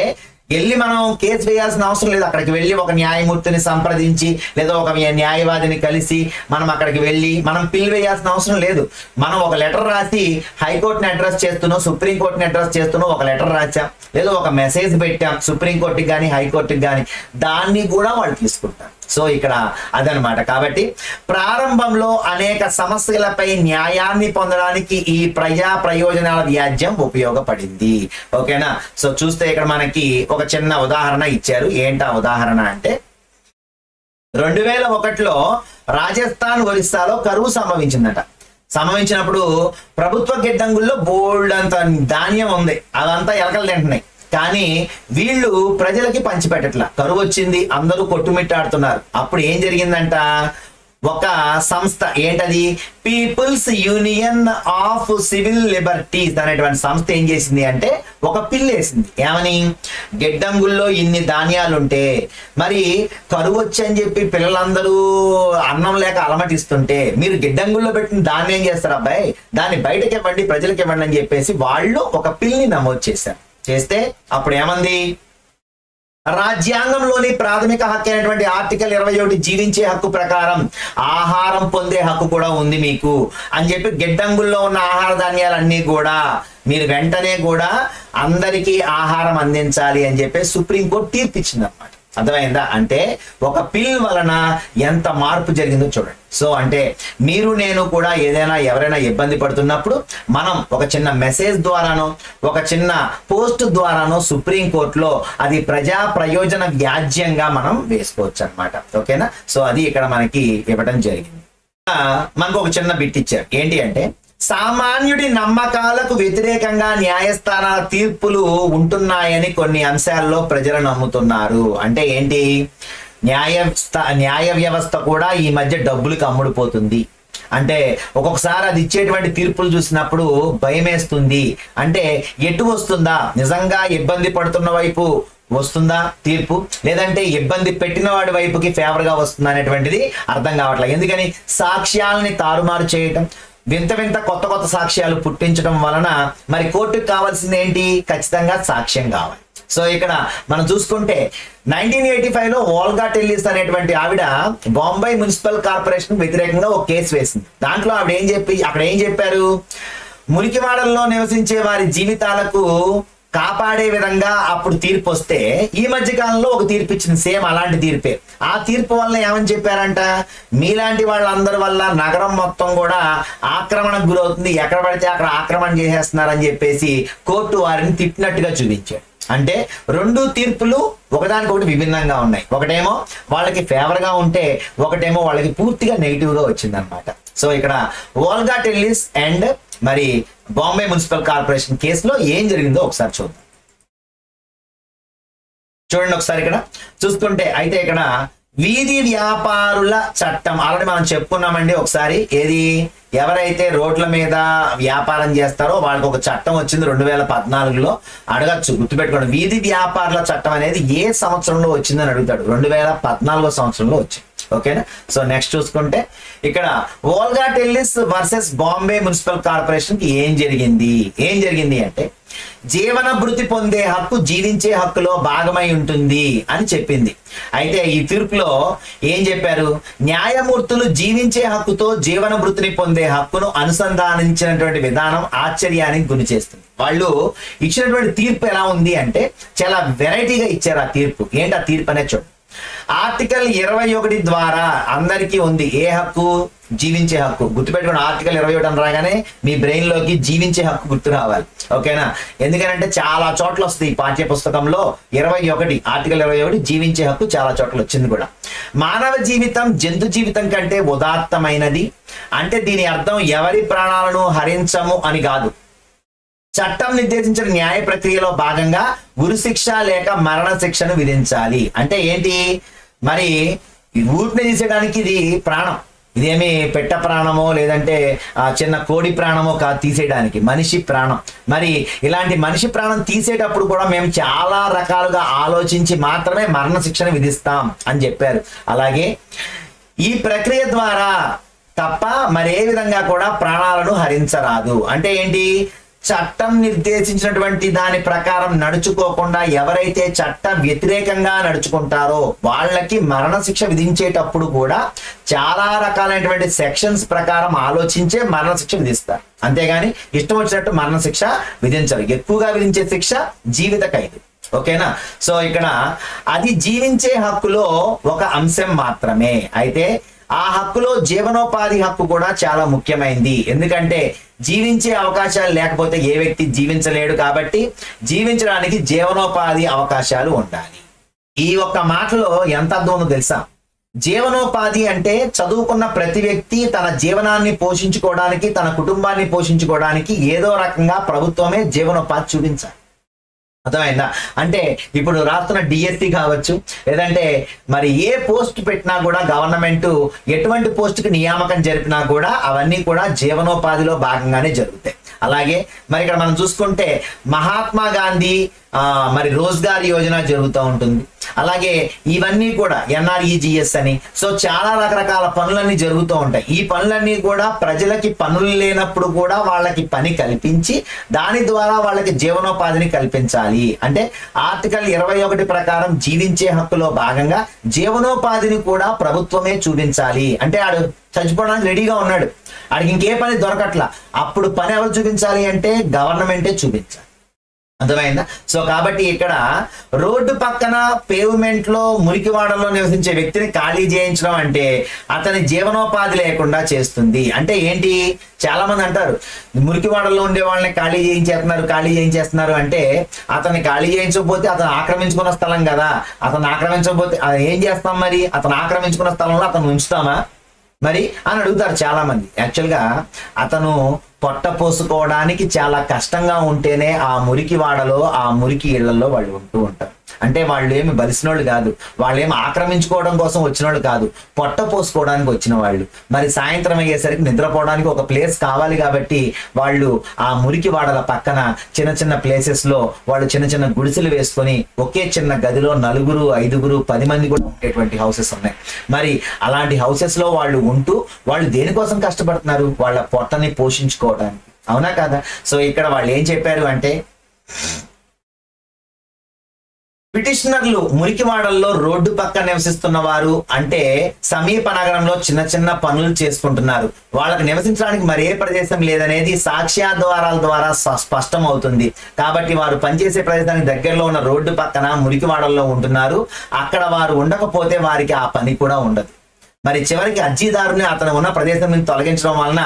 వెళ్ళి మనం కేసు వేయాల్సిన అవసరం లేదు, అక్కడికి వెళ్ళి ఒక న్యాయమూర్తిని సంప్రదించి లేదా ఒక న్యాయవాదిని కలిసి మనం అక్కడికి వెళ్ళి మనం పిల్ వేయాల్సిన అవసరం లేదు. మనం ఒక లెటర్ రాసి హైకోర్టుని అడ్రస్ చేస్తున్నాం, సుప్రీంకోర్టుని అడ్రస్ చేస్తున్నాం, ఒక లెటర్ రాసాం లేదా ఒక మెసేజ్ పెట్టాం సుప్రీంకోర్టుకి కానీ హైకోర్టుకి కానీ, దాన్ని కూడా వాళ్ళు తీసుకుంటారు. సో ఇక్కడ అదనమాట. కాబట్టి ప్రారంభంలో అనేక సమస్యలపై న్యాయాన్ని పొందడానికి ఈ ప్రజా ప్రయోజనాల వ్యాజ్యం ఉపయోగపడింది. ఓకేనా? సో చూస్తే ఇక్కడ మనకి ఒక చిన్న ఉదాహరణ ఇచ్చారు. ఏంటా ఉదాహరణ అంటే 2001లో రాజస్థాన్ ఒరిస్సాలో కరువు సంభవించిందట. సంభవించినప్పుడు ప్రభుత్వ గిడ్డంగుల్లో బోల్డ్ అంత ధాన్యం ఉంది, అదంతా ఎలకలు తింటున్నాయి, కానీ వీళ్ళు ప్రజలకి పంచిపెట్టట్లా. కరువు వచ్చింది, అందరూ కొట్టుమిట్టాడుతున్నారు. అప్పుడు ఏం జరిగిందంట, ఒక సంస్థ, ఏంటది, people's union of civil liberties అనేటువంటి సంస్థ ఏం చేసింది అంటే ఒక పిల్ వేసింది. ఏమని, గిడ్డంగుల్లో ఇన్ని ధాన్యాలుంటే మరి కరువు వచ్చి అని చెప్పి పిల్లలందరూ అన్నం లేక అలమటిస్తుంటే మీరు గిడ్డంగుల్లో పెట్టిన దాన్ని ఏం చేస్తారు అబ్బాయి, దాన్ని బయటకి ఇవ్వండి, ప్రజలకు ఇవ్వండి అని చెప్పేసి వాళ్ళు ఒక పిల్ని నమోదు చేశారు. చేస్తే అప్పుడు ఏమంది, రాజ్యాంగంలోని ప్రాథమిక హక్కు అయినటువంటి ఆర్టికల్ 21 జీవించే హక్కు ప్రకారం ఆహారం పొందే హక్కు కూడా ఉంది మీకు అని చెప్పి గిడ్డంగుల్లో ఉన్న ఆహార ధాన్యాలన్నీ కూడా మీరు వెంటనే కూడా అందరికీ ఆహారం అందించాలి అని చెప్పి సుప్రీంకోర్టు తీర్పు ఇచ్చింది అన్నమాట. అర్థమైందా? అంటే ఒక పిల్ వలన ఎంత మార్పు జరిగిందో చూడండి. సో అంటే మీరు నేను కూడా ఏదైనా ఎవరైనా ఇబ్బంది పడుతున్నప్పుడు మనం ఒక చిన్న మెసేజ్ ద్వారానో ఒక చిన్న పోస్ట్ ద్వారానో సుప్రీంకోర్టులో అది ప్రజా ప్రయోజన వ్యాజ్యంగా మనం వేసుకోవచ్చు అన్నమాట. ఓకేనా? సో అది ఇక్కడ మనకి ఇవ్వడం జరిగింది. మనకు ఒక చిన్న బిట్ ఇచ్చారు. ఏంటి అంటే సామాన్యుడి నమ్మకాలకు వ్యతిరేకంగా న్యాయస్థానాల తీర్పులు ఉంటున్నాయని కొన్ని అంశాల్లో ప్రజలు నమ్ముతున్నారు. అంటే ఏంటి, న్యాయ వ్యవస్థ కూడా ఈ మధ్య డబ్బులకు అమ్ముడుపోతుంది. అంటే ఒక్కొక్కసారి అది ఇచ్చేటువంటి తీర్పులు చూసినప్పుడు భయం వేస్తుంది. అంటే ఎటు వస్తుందా, నిజంగా ఇబ్బంది పడుతున్న వైపు వస్తుందా తీర్పు, లేదంటే ఇబ్బంది పెట్టిన వాడి వైపుకి ఫేవర్ గా వస్తుందా అనేటువంటిది అర్థం కావట్లేదు. ఎందుకని, సాక్ష్యాలని తారుమారు చేయటం, వింత వింత కొత్త కొత్త సాక్ష్యాలు పుట్టించడం వలన మరి కోర్టుకు కావాల్సింది ఏంటి, ఖచ్చితంగా సాక్ష్యం కావాలి. సో ఇక్కడ మనం చూసుకుంటే 1985లో ఓల్గా టెల్లిస్ అనేటువంటి ఆవిడ బాంబే మున్సిపల్ కార్పొరేషన్ వ్యతిరేకంగా ఒక కేసు వేసింది. దాంట్లో ఆవిడ అక్కడ ఏం చెప్పారు, మురికివాడల్లో నివసించే వారి జీవితాలకు కాపాడే విధంగా అప్పుడు తీర్పు వస్తే ఈ మధ్య కాలంలో ఒక తీర్పు ఇచ్చింది, సేమ్ అలాంటి తీర్పే. ఆ తీర్పు వల్ల ఏమని చెప్పారంట, మీలాంటి వాళ్ళందరి వల్ల నగరం మొత్తం కూడా ఆక్రమణకు గురవుతుంది, ఎక్కడ పడితే అక్కడ ఆక్రమణ చేసేస్తున్నారని చెప్పేసి కోర్టు వారిని తిట్టినట్టుగా చూపించాడు. అంటే రెండు తీర్పులు ఒకదానికొకటి విభిన్నంగా ఉన్నాయి. ఒకటేమో వాళ్ళకి ఫేవర్ గా ఉంటే, ఒకటేమో వాళ్ళకి పూర్తిగా నెగిటివ్ గా వచ్చింది అనమాట. సో ఇక్కడ వోల్గా టెల్లిస్ అండ్ మరి బాంబే మున్సిపల్ కార్పొరేషన్ కేసులో ఏం జరిగిందో ఒకసారి చూద్దాం. చూడండి ఒకసారి ఇక్కడ చూసుకుంటే, అయితే ఇక్కడ వీధి వ్యాపారుల చట్టం ఆల్రెడీ మనం చెప్పుకున్నామండి ఒకసారి. ఏది, ఎవరైతే రోడ్ల మీద వ్యాపారం చేస్తారో వాళ్ళకి ఒక చట్టం వచ్చింది 2014లో. అడగచ్చు, గుర్తుపెట్టుకోండి, వీధి వ్యాపారుల చట్టం అనేది ఏ సంవత్సరంలో వచ్చిందని అడుగుతాడు. 2014 సంవత్సరంలో వచ్చింది. ఓకేనా. సో నెక్స్ట్ చూసుకుంటే ఇక్కడ Olga Tellis versus Bombay Municipal Corporation కి ఏం జరిగింది అంటే, జీవన భృతి పొందే హక్కు జీవించే హక్కులో భాగమై ఉంటుంది అని చెప్పింది. అయితే ఈ తీర్పులో ఏం చెప్పారు, న్యాయమూర్తులు జీవించే హక్కుతో జీవన భృతిని పొందే హక్కును అనుసంధానించినటువంటి విధానం ఆశ్చర్యానికి గురి చేస్తుంది. వాళ్ళు ఇచ్చినటువంటి తీర్పు ఎలా ఉంది అంటే చాలా వెరైటీగా ఇచ్చారు ఆ తీర్పు. ఏంటి ఆ తీర్పు అనేది చూడండి. ఆర్టికల్ 21 ద్వారా అందరికీ ఉంది ఏ హక్కు, జీవించే హక్కు. గుర్తుపెట్టుకోండి, ఆర్టికల్ 21 అని రాగానే మీ బ్రెయిన్ లోకి జీవించే హక్కు గుర్తు రావాలి. ఓకేనా. ఎందుకంటే చాలా చోట్ల వస్తుంది ఈ పాఠ్య పుస్తకంలో 21 ఆర్టికల్ 21 జీవించే హక్కు చాలా చోట్ల వచ్చింది కూడా. మానవ జీవితం జంతు జీవితం కంటే ఉదాత్తమైనది అంటే దీని అర్థం ఎవరి ప్రాణాలను హరించము అని కాదు. చట్టం నిర్దేశించిన న్యాయ ప్రక్రియలో భాగంగా ఉరిశిక్ష లేక మరణ శిక్షను విధించాలి. అంటే ఏంటి, మరి ఊపిని తీసేయడానికి ఇది ప్రాణం, ఇదేమి పెట్ట ప్రాణమో లేదంటే చిన్న కోడి ప్రాణమో కాదు తీసేయడానికి, మనిషి ప్రాణం. మరి ఇలాంటి మనిషి ప్రాణం తీసేటప్పుడు కూడా మేము చాలా రకాలుగా ఆలోచించి మాత్రమే మరణ శిక్షను విధిస్తాం అని చెప్పారు. అలాగే ఈ ప్రక్రియ ద్వారా తప్ప మరే విధంగా కూడా ప్రాణాలను హరించరాదు. అంటే ఏంటి, చట్టం నిర్దేశించినటువంటి దాని ప్రకారం నడుచుకోకుండా ఎవరైతే చట్ట వ్యతిరేకంగా నడుచుకుంటారో వాళ్ళకి మరణ శిక్ష విధించేటప్పుడు కూడా చాలా రకాలైనటువంటి సెక్షన్స్ ప్రకారం ఆలోచించే మరణ శిక్ష విధిస్తారు. అంతేగాని ఇష్టం వచ్చినట్టు మరణ శిక్ష విధించరు. ఎక్కువగా విధించే శిక్ష జీవిత ఖైదు. ఓకేనా. సో ఇక్కడ అది జీవించే హక్కులో ఒక అంశం మాత్రమే. అయితే ఆ హక్కులో జీవనోపాధి హక్కు కూడా చాలా ముఖ్యమైనది. ఎందుకంటే జీవించే అవకాశాలు లేకపోతే ఏ వ్యక్తి జీవించలేడు. కాబట్టి జీవించడానికి జీవనోపాధి అవకాశాలు ఉండాలి. ఈ ఒక్క మాటలో ఎంత అర్థం ఉందో తెలుసా. జీవనోపాధి అంటే చదువుకున్న ప్రతి వ్యక్తి తన జీవనాన్ని పోషించుకోవడానికి, తన కుటుంబాన్ని పోషించుకోవడానికి ఏదో రకంగా ప్రభుత్వమే జీవనోపాధి చూపించాలి. అర్థమైందా. అంటే ఇప్పుడు రాస్తున్న డిఎస్సి కావచ్చు, లేదంటే మరి ఏ పోస్ట్ పెట్టినా కూడా గవర్నమెంట్ ఎటువంటి పోస్టుకి నియామకం జరిపినా కూడా అవన్నీ కూడా జీవనోపాధిలో భాగంగానే జరుగుతాయి. అలాగే మరి ఇక్కడ మనం చూసుకుంటే మహాత్మా గాంధీ మరి రోజ్గార్ యోజన జరుగుతూ ఉంటుంది. అలాగే ఇవన్నీ కూడా ఎన్ఆర్ఈజిఎస్ అని, సో చాలా రకరకాల పనులన్నీ జరుగుతూ ఉంటాయి. ఈ పనులన్నీ కూడా ప్రజలకి పనులు లేనప్పుడు కూడా వాళ్ళకి పని కల్పించి దాని ద్వారా వాళ్ళకి జీవనోపాధిని కల్పించాలి. అంటే ఆర్టికల్ 21 ప్రకారం జీవించే హక్కులో భాగంగా జీవనోపాధిని కూడా ప్రభుత్వమే చూపించాలి. అంటే ఆడు చచ్చిపోవడానికి రెడీగా ఉన్నాడు, ఆడికి ఇంకే పని దొరకట్లా, అప్పుడు పని ఎవరు చూపించాలి అంటే గవర్నమెంటే చూపించాలి. అర్థమైందా. సో కాబట్టి ఇక్కడ రోడ్డు పక్కన పేవ్మెంట్ లో మురికివాడలో నివసించే వ్యక్తిని ఖాళీ చేయించడం అంటే అతని జీవనోపాధి లేకుండా చేస్తుంది. అంటే ఏంటి, చాలా మంది అంటారు మురికివాడల్లో ఉండే వాళ్ళని ఖాళీ చేయించేస్తున్నారు అంటే అతన్ని ఖాళీ చేయించకపోతే అతను ఆక్రమించుకున్న స్థలం కదా, అతను ఆక్రమించకపోతే ఏం చేస్తాం, మరి అతను ఆక్రమించుకున్న స్థలంలో అతను ఉంచుతామా మరి అని అడుగుతారు చాలా మంది. యాక్చువల్గా అతను పొట్ట పోసుకోవడానికి చాలా కష్టంగా ఉంటేనే ఆ మురికి వాడలో, ఆ మురికి ఇళ్లలో వాళ్ళు ఉంటూ ఉంటారు. అంటే వాళ్ళు ఏమి బలిసినోళ్ళు కాదు, వాళ్ళు ఏమి ఆక్రమించుకోవడం కోసం వచ్చిన వాళ్ళు కాదు, పొట్ట పోసుకోవడానికి వచ్చిన వాళ్ళు. మరి సాయంత్రం అయ్యేసరికి నిద్రపోవడానికి ఒక ప్లేస్ కావాలి కాబట్టి వాళ్ళు ఆ మురికి వాడల పక్కన చిన్న చిన్న ప్లేసెస్ లో వాళ్ళు చిన్న చిన్న గుడిసెలు వేసుకొని ఒకే చిన్న గదిలో 4, 5, 10 మంది కూడా ఉండేటువంటి హౌసెస్ ఉన్నాయి. మరి అలాంటి హౌసెస్ లో వాళ్ళు ఉంటూ వాళ్ళు దేనికోసం కష్టపడుతున్నారు, వాళ్ళ పొట్టని పోషించుకోవడానికి. అవునా కదా. సో ఇక్కడ వాళ్ళు ఏం చెప్పారు అంటే పిటిషనర్లు మురికివాడల్లో రోడ్డు పక్క నివసిస్తున్న వారు అంటే సమీప నగరంలో చిన్న చిన్న పనులు చేసుకుంటున్నారు. వాళ్ళకి నివసించడానికి మరే ప్రదేశం లేదనేది సాక్ష్యాధారాల ద్వారా స్పష్టం అవుతుంది. కాబట్టి వారు పనిచేసే ప్రదేశానికి దగ్గరలో ఉన్న రోడ్డు పక్కన మురికివాడల్లో ఉంటున్నారు. అక్కడ వారు ఉండకపోతే వారికి ఆ పని కూడా ఉండదు. మరి చివరికి అర్జీదారుని అతను ఉన్న ప్రదేశం నుంచి తొలగించడం వలన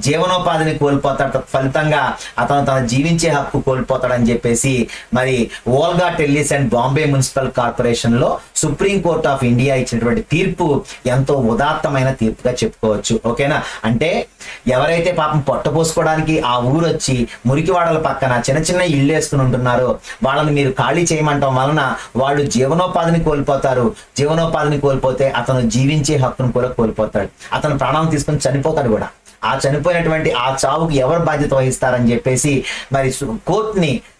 జీవనోపాధిని కోల్పోతాడు. ఫలితంగా అతను తన జీవించే హక్కు కోల్పోతాడని చెప్పేసి మరి Olga Tellis and Bombay Municipal Corporation లో సుప్రీం కోర్ట్ ఆఫ్ ఇండియా ఇచ్చినటువంటి తీర్పు ఎంతో ఉదాత్తమైన తీర్పుగా చెప్పుకోవచ్చు. ఓకేనా? అంటే ఎవరైతే పాపం పొట్టపోసుకోవడానికి ఆ ఊరు వచ్చి మురికివాడల పక్కన చిన్న చిన్న ఇళ్ళు వేసుకుని ఉంటున్నారో వాళ్ళని మీరు ఖాళీ చేయమంటం వలన వాళ్ళు జీవనోపాధిని కోల్పోతారు. జీవనోపాధిని కోల్పోతే అతను జీవించే హక్కును కూడా కోల్పోతాడు. అతను ప్రాణాలను తీసుకొని చనిపోతాడు కూడా. ఆ చనిపోయినటువంటి ఆ చావుకి ఎవరు బాధ్యత వహిస్తారని చెప్పేసి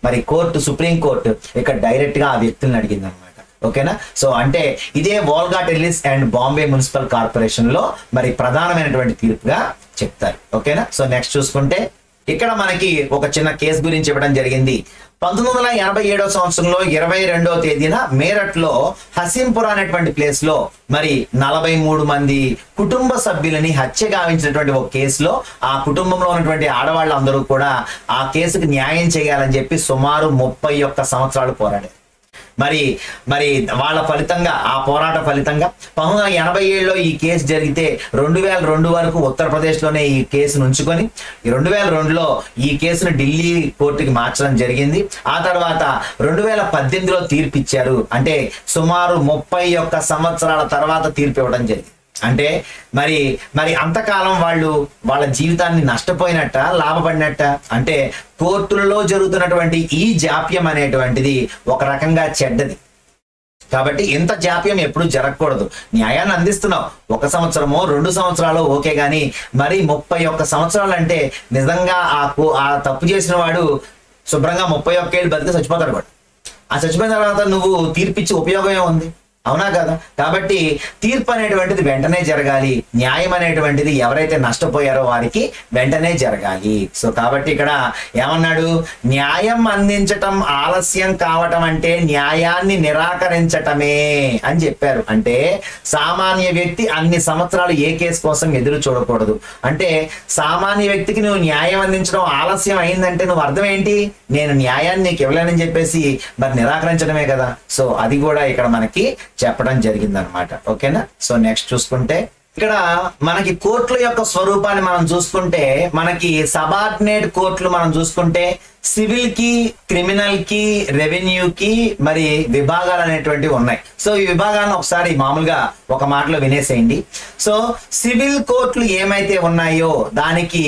మరి కోర్టు సుప్రీం కోర్టు ఇక్కడ డైరెక్ట్ గా ఆ వ్యక్తులను అడిగింది అనమాట. ఓకేనా? సో అంటే ఇదే Olga Tellis and Bombay Municipal Corporation లో మరి ప్రధానమైనటువంటి తీర్పుగా చెప్తారు. ఓకేనా? సో నెక్స్ట్ చూసుకుంటే ఇక్కడ మనకి ఒక చిన్న కేసు గురించి ఇవ్వడం జరిగింది. 1987 సంవత్సరంలో 22వ తేదీన మేరట్ లో హసీంపురా అనేటువంటి ప్లేస్ లో మరి 43 మంది కుటుంబ సభ్యులని హత్య గావించినటువంటి ఒక కేసులో ఆ కుటుంబంలో ఉన్నటువంటి ఆడవాళ్ళందరూ కూడా ఆ కేసుకు న్యాయం చేయాలని చెప్పి సుమారు 31 సంవత్సరాలు పోరాడారు. మరి వాళ్ళ ఫలితంగా ఆ పోరాట ఫలితంగా 1987లో ఈ కేసు జరిగితే 2002 వరకు ఉత్తరప్రదేశ్లోనే ఈ కేసును ఉంచుకొని 2002లో ఈ కేసును ఢిల్లీ కోర్టుకి మార్చడం జరిగింది. ఆ తర్వాత 2018లో తీర్పు ఇచ్చారు. అంటే సుమారు 31 సంవత్సరాల తర్వాత తీర్పు ఇవ్వడం జరిగింది. అంటే మరి అంతకాలం వాళ్ళ జీవితాన్ని నష్టపోయినట్ట లాభపడినట్ట? అంటే కోర్టులలో జరుగుతున్నటువంటి ఈ జాప్యం అనేటువంటిది ఒక రకంగా చెడ్డది. కాబట్టి ఇంత జాప్యం ఎప్పుడు జరగకూడదు. న్యాయాన్ని అందిస్తున్నావు 1 సంవత్సరమో 2 సంవత్సరాలు ఓకే, గానీ మరి 31 సంవత్సరాలు అంటే నిజంగా ఆ తప్పు చేసిన వాడు శుభ్రంగా 31 ఏళ్ళు బతికి చచ్చిపోతాడు కూడా. ఆ చచ్చిపోయిన తర్వాత నువ్వు తీర్పిచ్చి ఉపయోగం ఏముంది? అవునా కదా? కాబట్టి తీర్పు అనేటువంటిది వెంటనే జరగాలి. న్యాయం అనేటువంటిది ఎవరైతే నష్టపోయారో వారికి వెంటనే జరగాలి. సో కాబట్టి ఇక్కడ ఏమన్నాడు? న్యాయం అందించటం ఆలస్యం కావటం అంటే న్యాయాన్ని నిరాకరించటమే అని చెప్పారు. అంటే సామాన్య వ్యక్తి అన్ని సంవత్సరాలు ఏ కేసు కోసం ఎదురు చూడకూడదు. అంటే సామాన్య వ్యక్తికి నువ్వు న్యాయం అందించడం ఆలస్యం అయిందంటే నువ్వు అర్థం ఏంటి? నేను న్యాయాన్ని నీకు ఇవ్వలేనని చెప్పేసి మరి నిరాకరించడమే కదా. సో అది కూడా ఇక్కడ మనకి చెప్పడం జరిగింది అనమాట. ఓకేనా? సో నెక్స్ట్ చూసుకుంటే ఇక్కడ మనకి కోర్టుల యొక్క స్వరూపాన్ని మనం చూసుకుంటే మనకి సబార్డినేట్ కోర్టులు మనం చూసుకుంటే సివిల్ కి, క్రిమినల్ కి, రెవెన్యూ కి మరి విభాగాలు అనేటువంటివి ఉన్నాయి. సో ఈ విభాగాలను ఒకసారి మామూలుగా ఒక మాటలో వినేసేయండి. సో సివిల్ కోర్టులు ఏమైతే ఉన్నాయో దానికి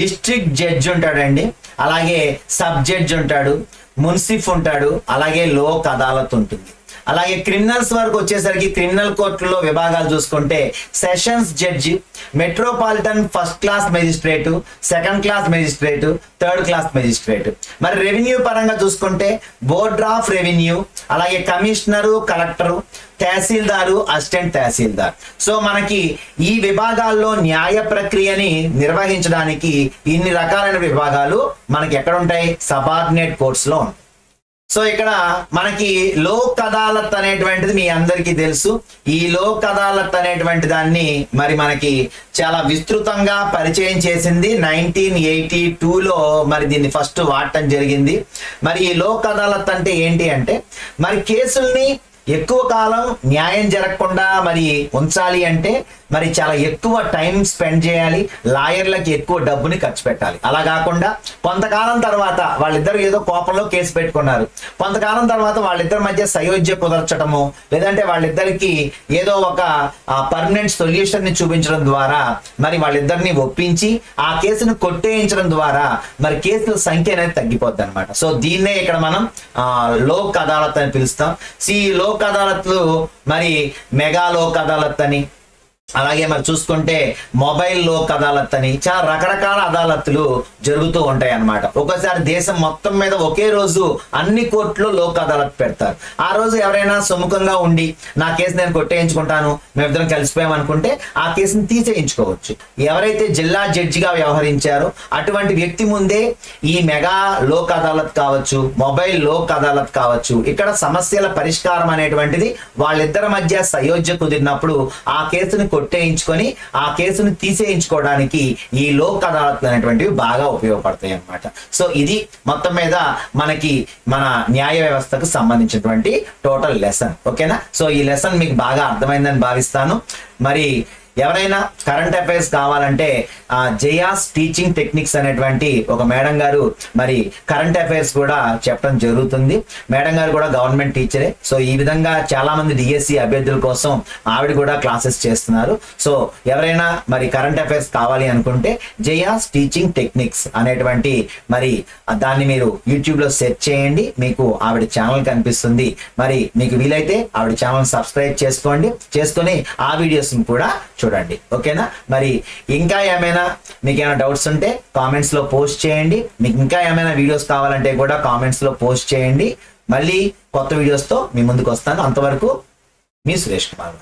డిస్ట్రిక్ట్ జడ్జి ఉంటాడండి, అలాగే సబ్ జడ్జి ఉంటాడు, మున్సిఫ్ ఉంటాడు, అలాగే లోక్ అదాలత్ ఉంటుంది. అలాగే క్రిమినల్స్ వరకు వచ్చేసరికి క్రిమినల్ కోర్టులో విభాగాలు చూసుకుంటే sessions judge, metropolitan first class magistrate, second class magistrate, third class magistrate. మరి రెవెన్యూ పరంగా చూసుకుంటే బోర్డ్ ఆఫ్ రెవెన్యూ, అలాగే కమిషనరు, కలెక్టరు, తహసీల్దారు, అసిస్టెంట్ తహసీల్దార్. సో మనకి ఈ విభాగాల్లో న్యాయ ప్రక్రియని నిర్వహించడానికి ఇన్ని రకాలైన విభాగాలు మనకి ఎక్కడ ఉంటాయి? సబార్డినేట్ కోర్ట్స్ లో ఉంటాయి. సో ఇక్కడ మనకి లోక్ అదాలత్ అనేటువంటిది మీ అందరికీ తెలుసు. ఈ లోక్ అదాలత్ అనేటువంటి దాన్ని మరి మనకి చాలా విస్తృతంగా పరిచయం చేసింది 1982లో మరి దీన్ని ఫస్ట్ వాడటం జరిగింది. మరి ఈ లోక్ అదాలత్ అంటే ఏంటి అంటే మరి కేసుల్ని ఎక్కువ కాలం న్యాయం జరగకుండా మరి ఉంచాలి అంటే మరి చాలా ఎక్కువ టైం స్పెండ్ చేయాలి, లాయర్లకి ఎక్కువ డబ్బుని ఖర్చు పెట్టాలి. అలా కాకుండా కొంతకాలం తర్వాత వాళ్ళిద్దరు ఏదో కోపంలో కేసు పెట్టుకున్నారు, కొంతకాలం తర్వాత వాళ్ళిద్దరి మధ్య సయోధ్య కుదర్చడము, లేదంటే వాళ్ళిద్దరికి ఏదో ఒక పర్మనెంట్ సొల్యూషన్ ని చూపించడం ద్వారా మరి వాళ్ళిద్దరిని ఒప్పించి ఆ కేసును కొట్టేయించడం ద్వారా మరి కేసుల సంఖ్య అనేది తగ్గిపోద్ది అనమాట. సో దీన్నే ఇక్కడ మనం లోక్ అదాలత్ అని పిలుస్తాం. ఈ లోక్ అదాలత్లు మరి మెగా లోక్ అదాలత్ అని, అలాగే మరి చూసుకుంటే మొబైల్ లోక్ అదాలత్ అని చాలా రకరకాల అదాలత్లు జరుగుతూ ఉంటాయి అన్నమాట. ఒక్కోసారి దేశం మొత్తం మీద ఒకే రోజు అన్ని కోర్టులో లోక్ అదాలత్ పెడతారు. ఆ రోజు ఎవరైనా సుముఖంగా ఉండి నా కేసు నేను కొట్టేయించుకుంటాను, మేమిద్దరం కలిసిపోయాం అనుకుంటే ఆ కేసుని తీసేయించుకోవచ్చు. ఎవరైతే జిల్లా జడ్జిగా వ్యవహరించారో అటువంటి వ్యక్తి ముందే ఈ మెగా లోక్ అదాలత్ కావచ్చు, మొబైల్ లోక్ అదాలత్ కావచ్చు, ఇక్కడ సమస్యల పరిష్కారం అనేటువంటిది వాళ్ళిద్దరి మధ్య సయోధ్య కుదిరినప్పుడు ఆ కేసుని కొట్టేయించుకొని ఆ కేసును తీసేయించుకోవడానికి ఈ లోక్ అదాలత్ అనేటువంటివి బాగా ఉపయోగపడతాయి అన్నమాట. సో ఇది మొత్తం మీద మనకి మన న్యాయ వ్యవస్థకు సంబంధించినటువంటి టోటల్ లెసన్. ఓకేనా? సో ఈ లెసన్ మీకు బాగా అర్థమైందని భావిస్తాను. మరి ఎవరైనా కరెంట్ అఫైర్స్ కావాలంటే జయాస్ టీచింగ్ టెక్నిక్స్ అనేటువంటి ఒక మేడం గారు మరి కరెంట్ అఫైర్స్ కూడా చెప్పడం జరుగుతుంది. మేడం గారు కూడా గవర్నమెంట్ టీచరే. సో ఈ విధంగా చాలా మంది డిఎస్సి అభ్యర్థుల కోసం ఆవిడ కూడా క్లాసెస్ చేస్తున్నారు. సో ఎవరైనా మరి కరెంట్ అఫైర్స్ కావాలి అనుకుంటే జయాస్ టీచింగ్ టెక్నిక్స్ అనేటువంటి మరి దాన్ని మీరు యూట్యూబ్ లో సెర్చ్ చేయండి, మీకు ఆవిడ ఛానల్ కనిపిస్తుంది. మరి మీకు వీలైతే ఆవిడ ఛానల్ సబ్స్క్రైబ్ చేసుకోండి, చేసుకొని ఆ వీడియోస్ కూడా చూడండి. ఓకేనా? మరి ఇంకా ఏమైనా మీకు ఏమైనా డౌట్స్ ఉంటే కామెంట్స్ లో పోస్ట్ చేయండి. మీకు ఇంకా ఏమైనా వీడియోస్ కావాలంటే కూడా కామెంట్స్ లో పోస్ట్ చేయండి. మళ్ళీ కొత్త వీడియోస్ తో మీ ముందుకు వస్తాను. అంతవరకు మీ సురేష్ కుమార్.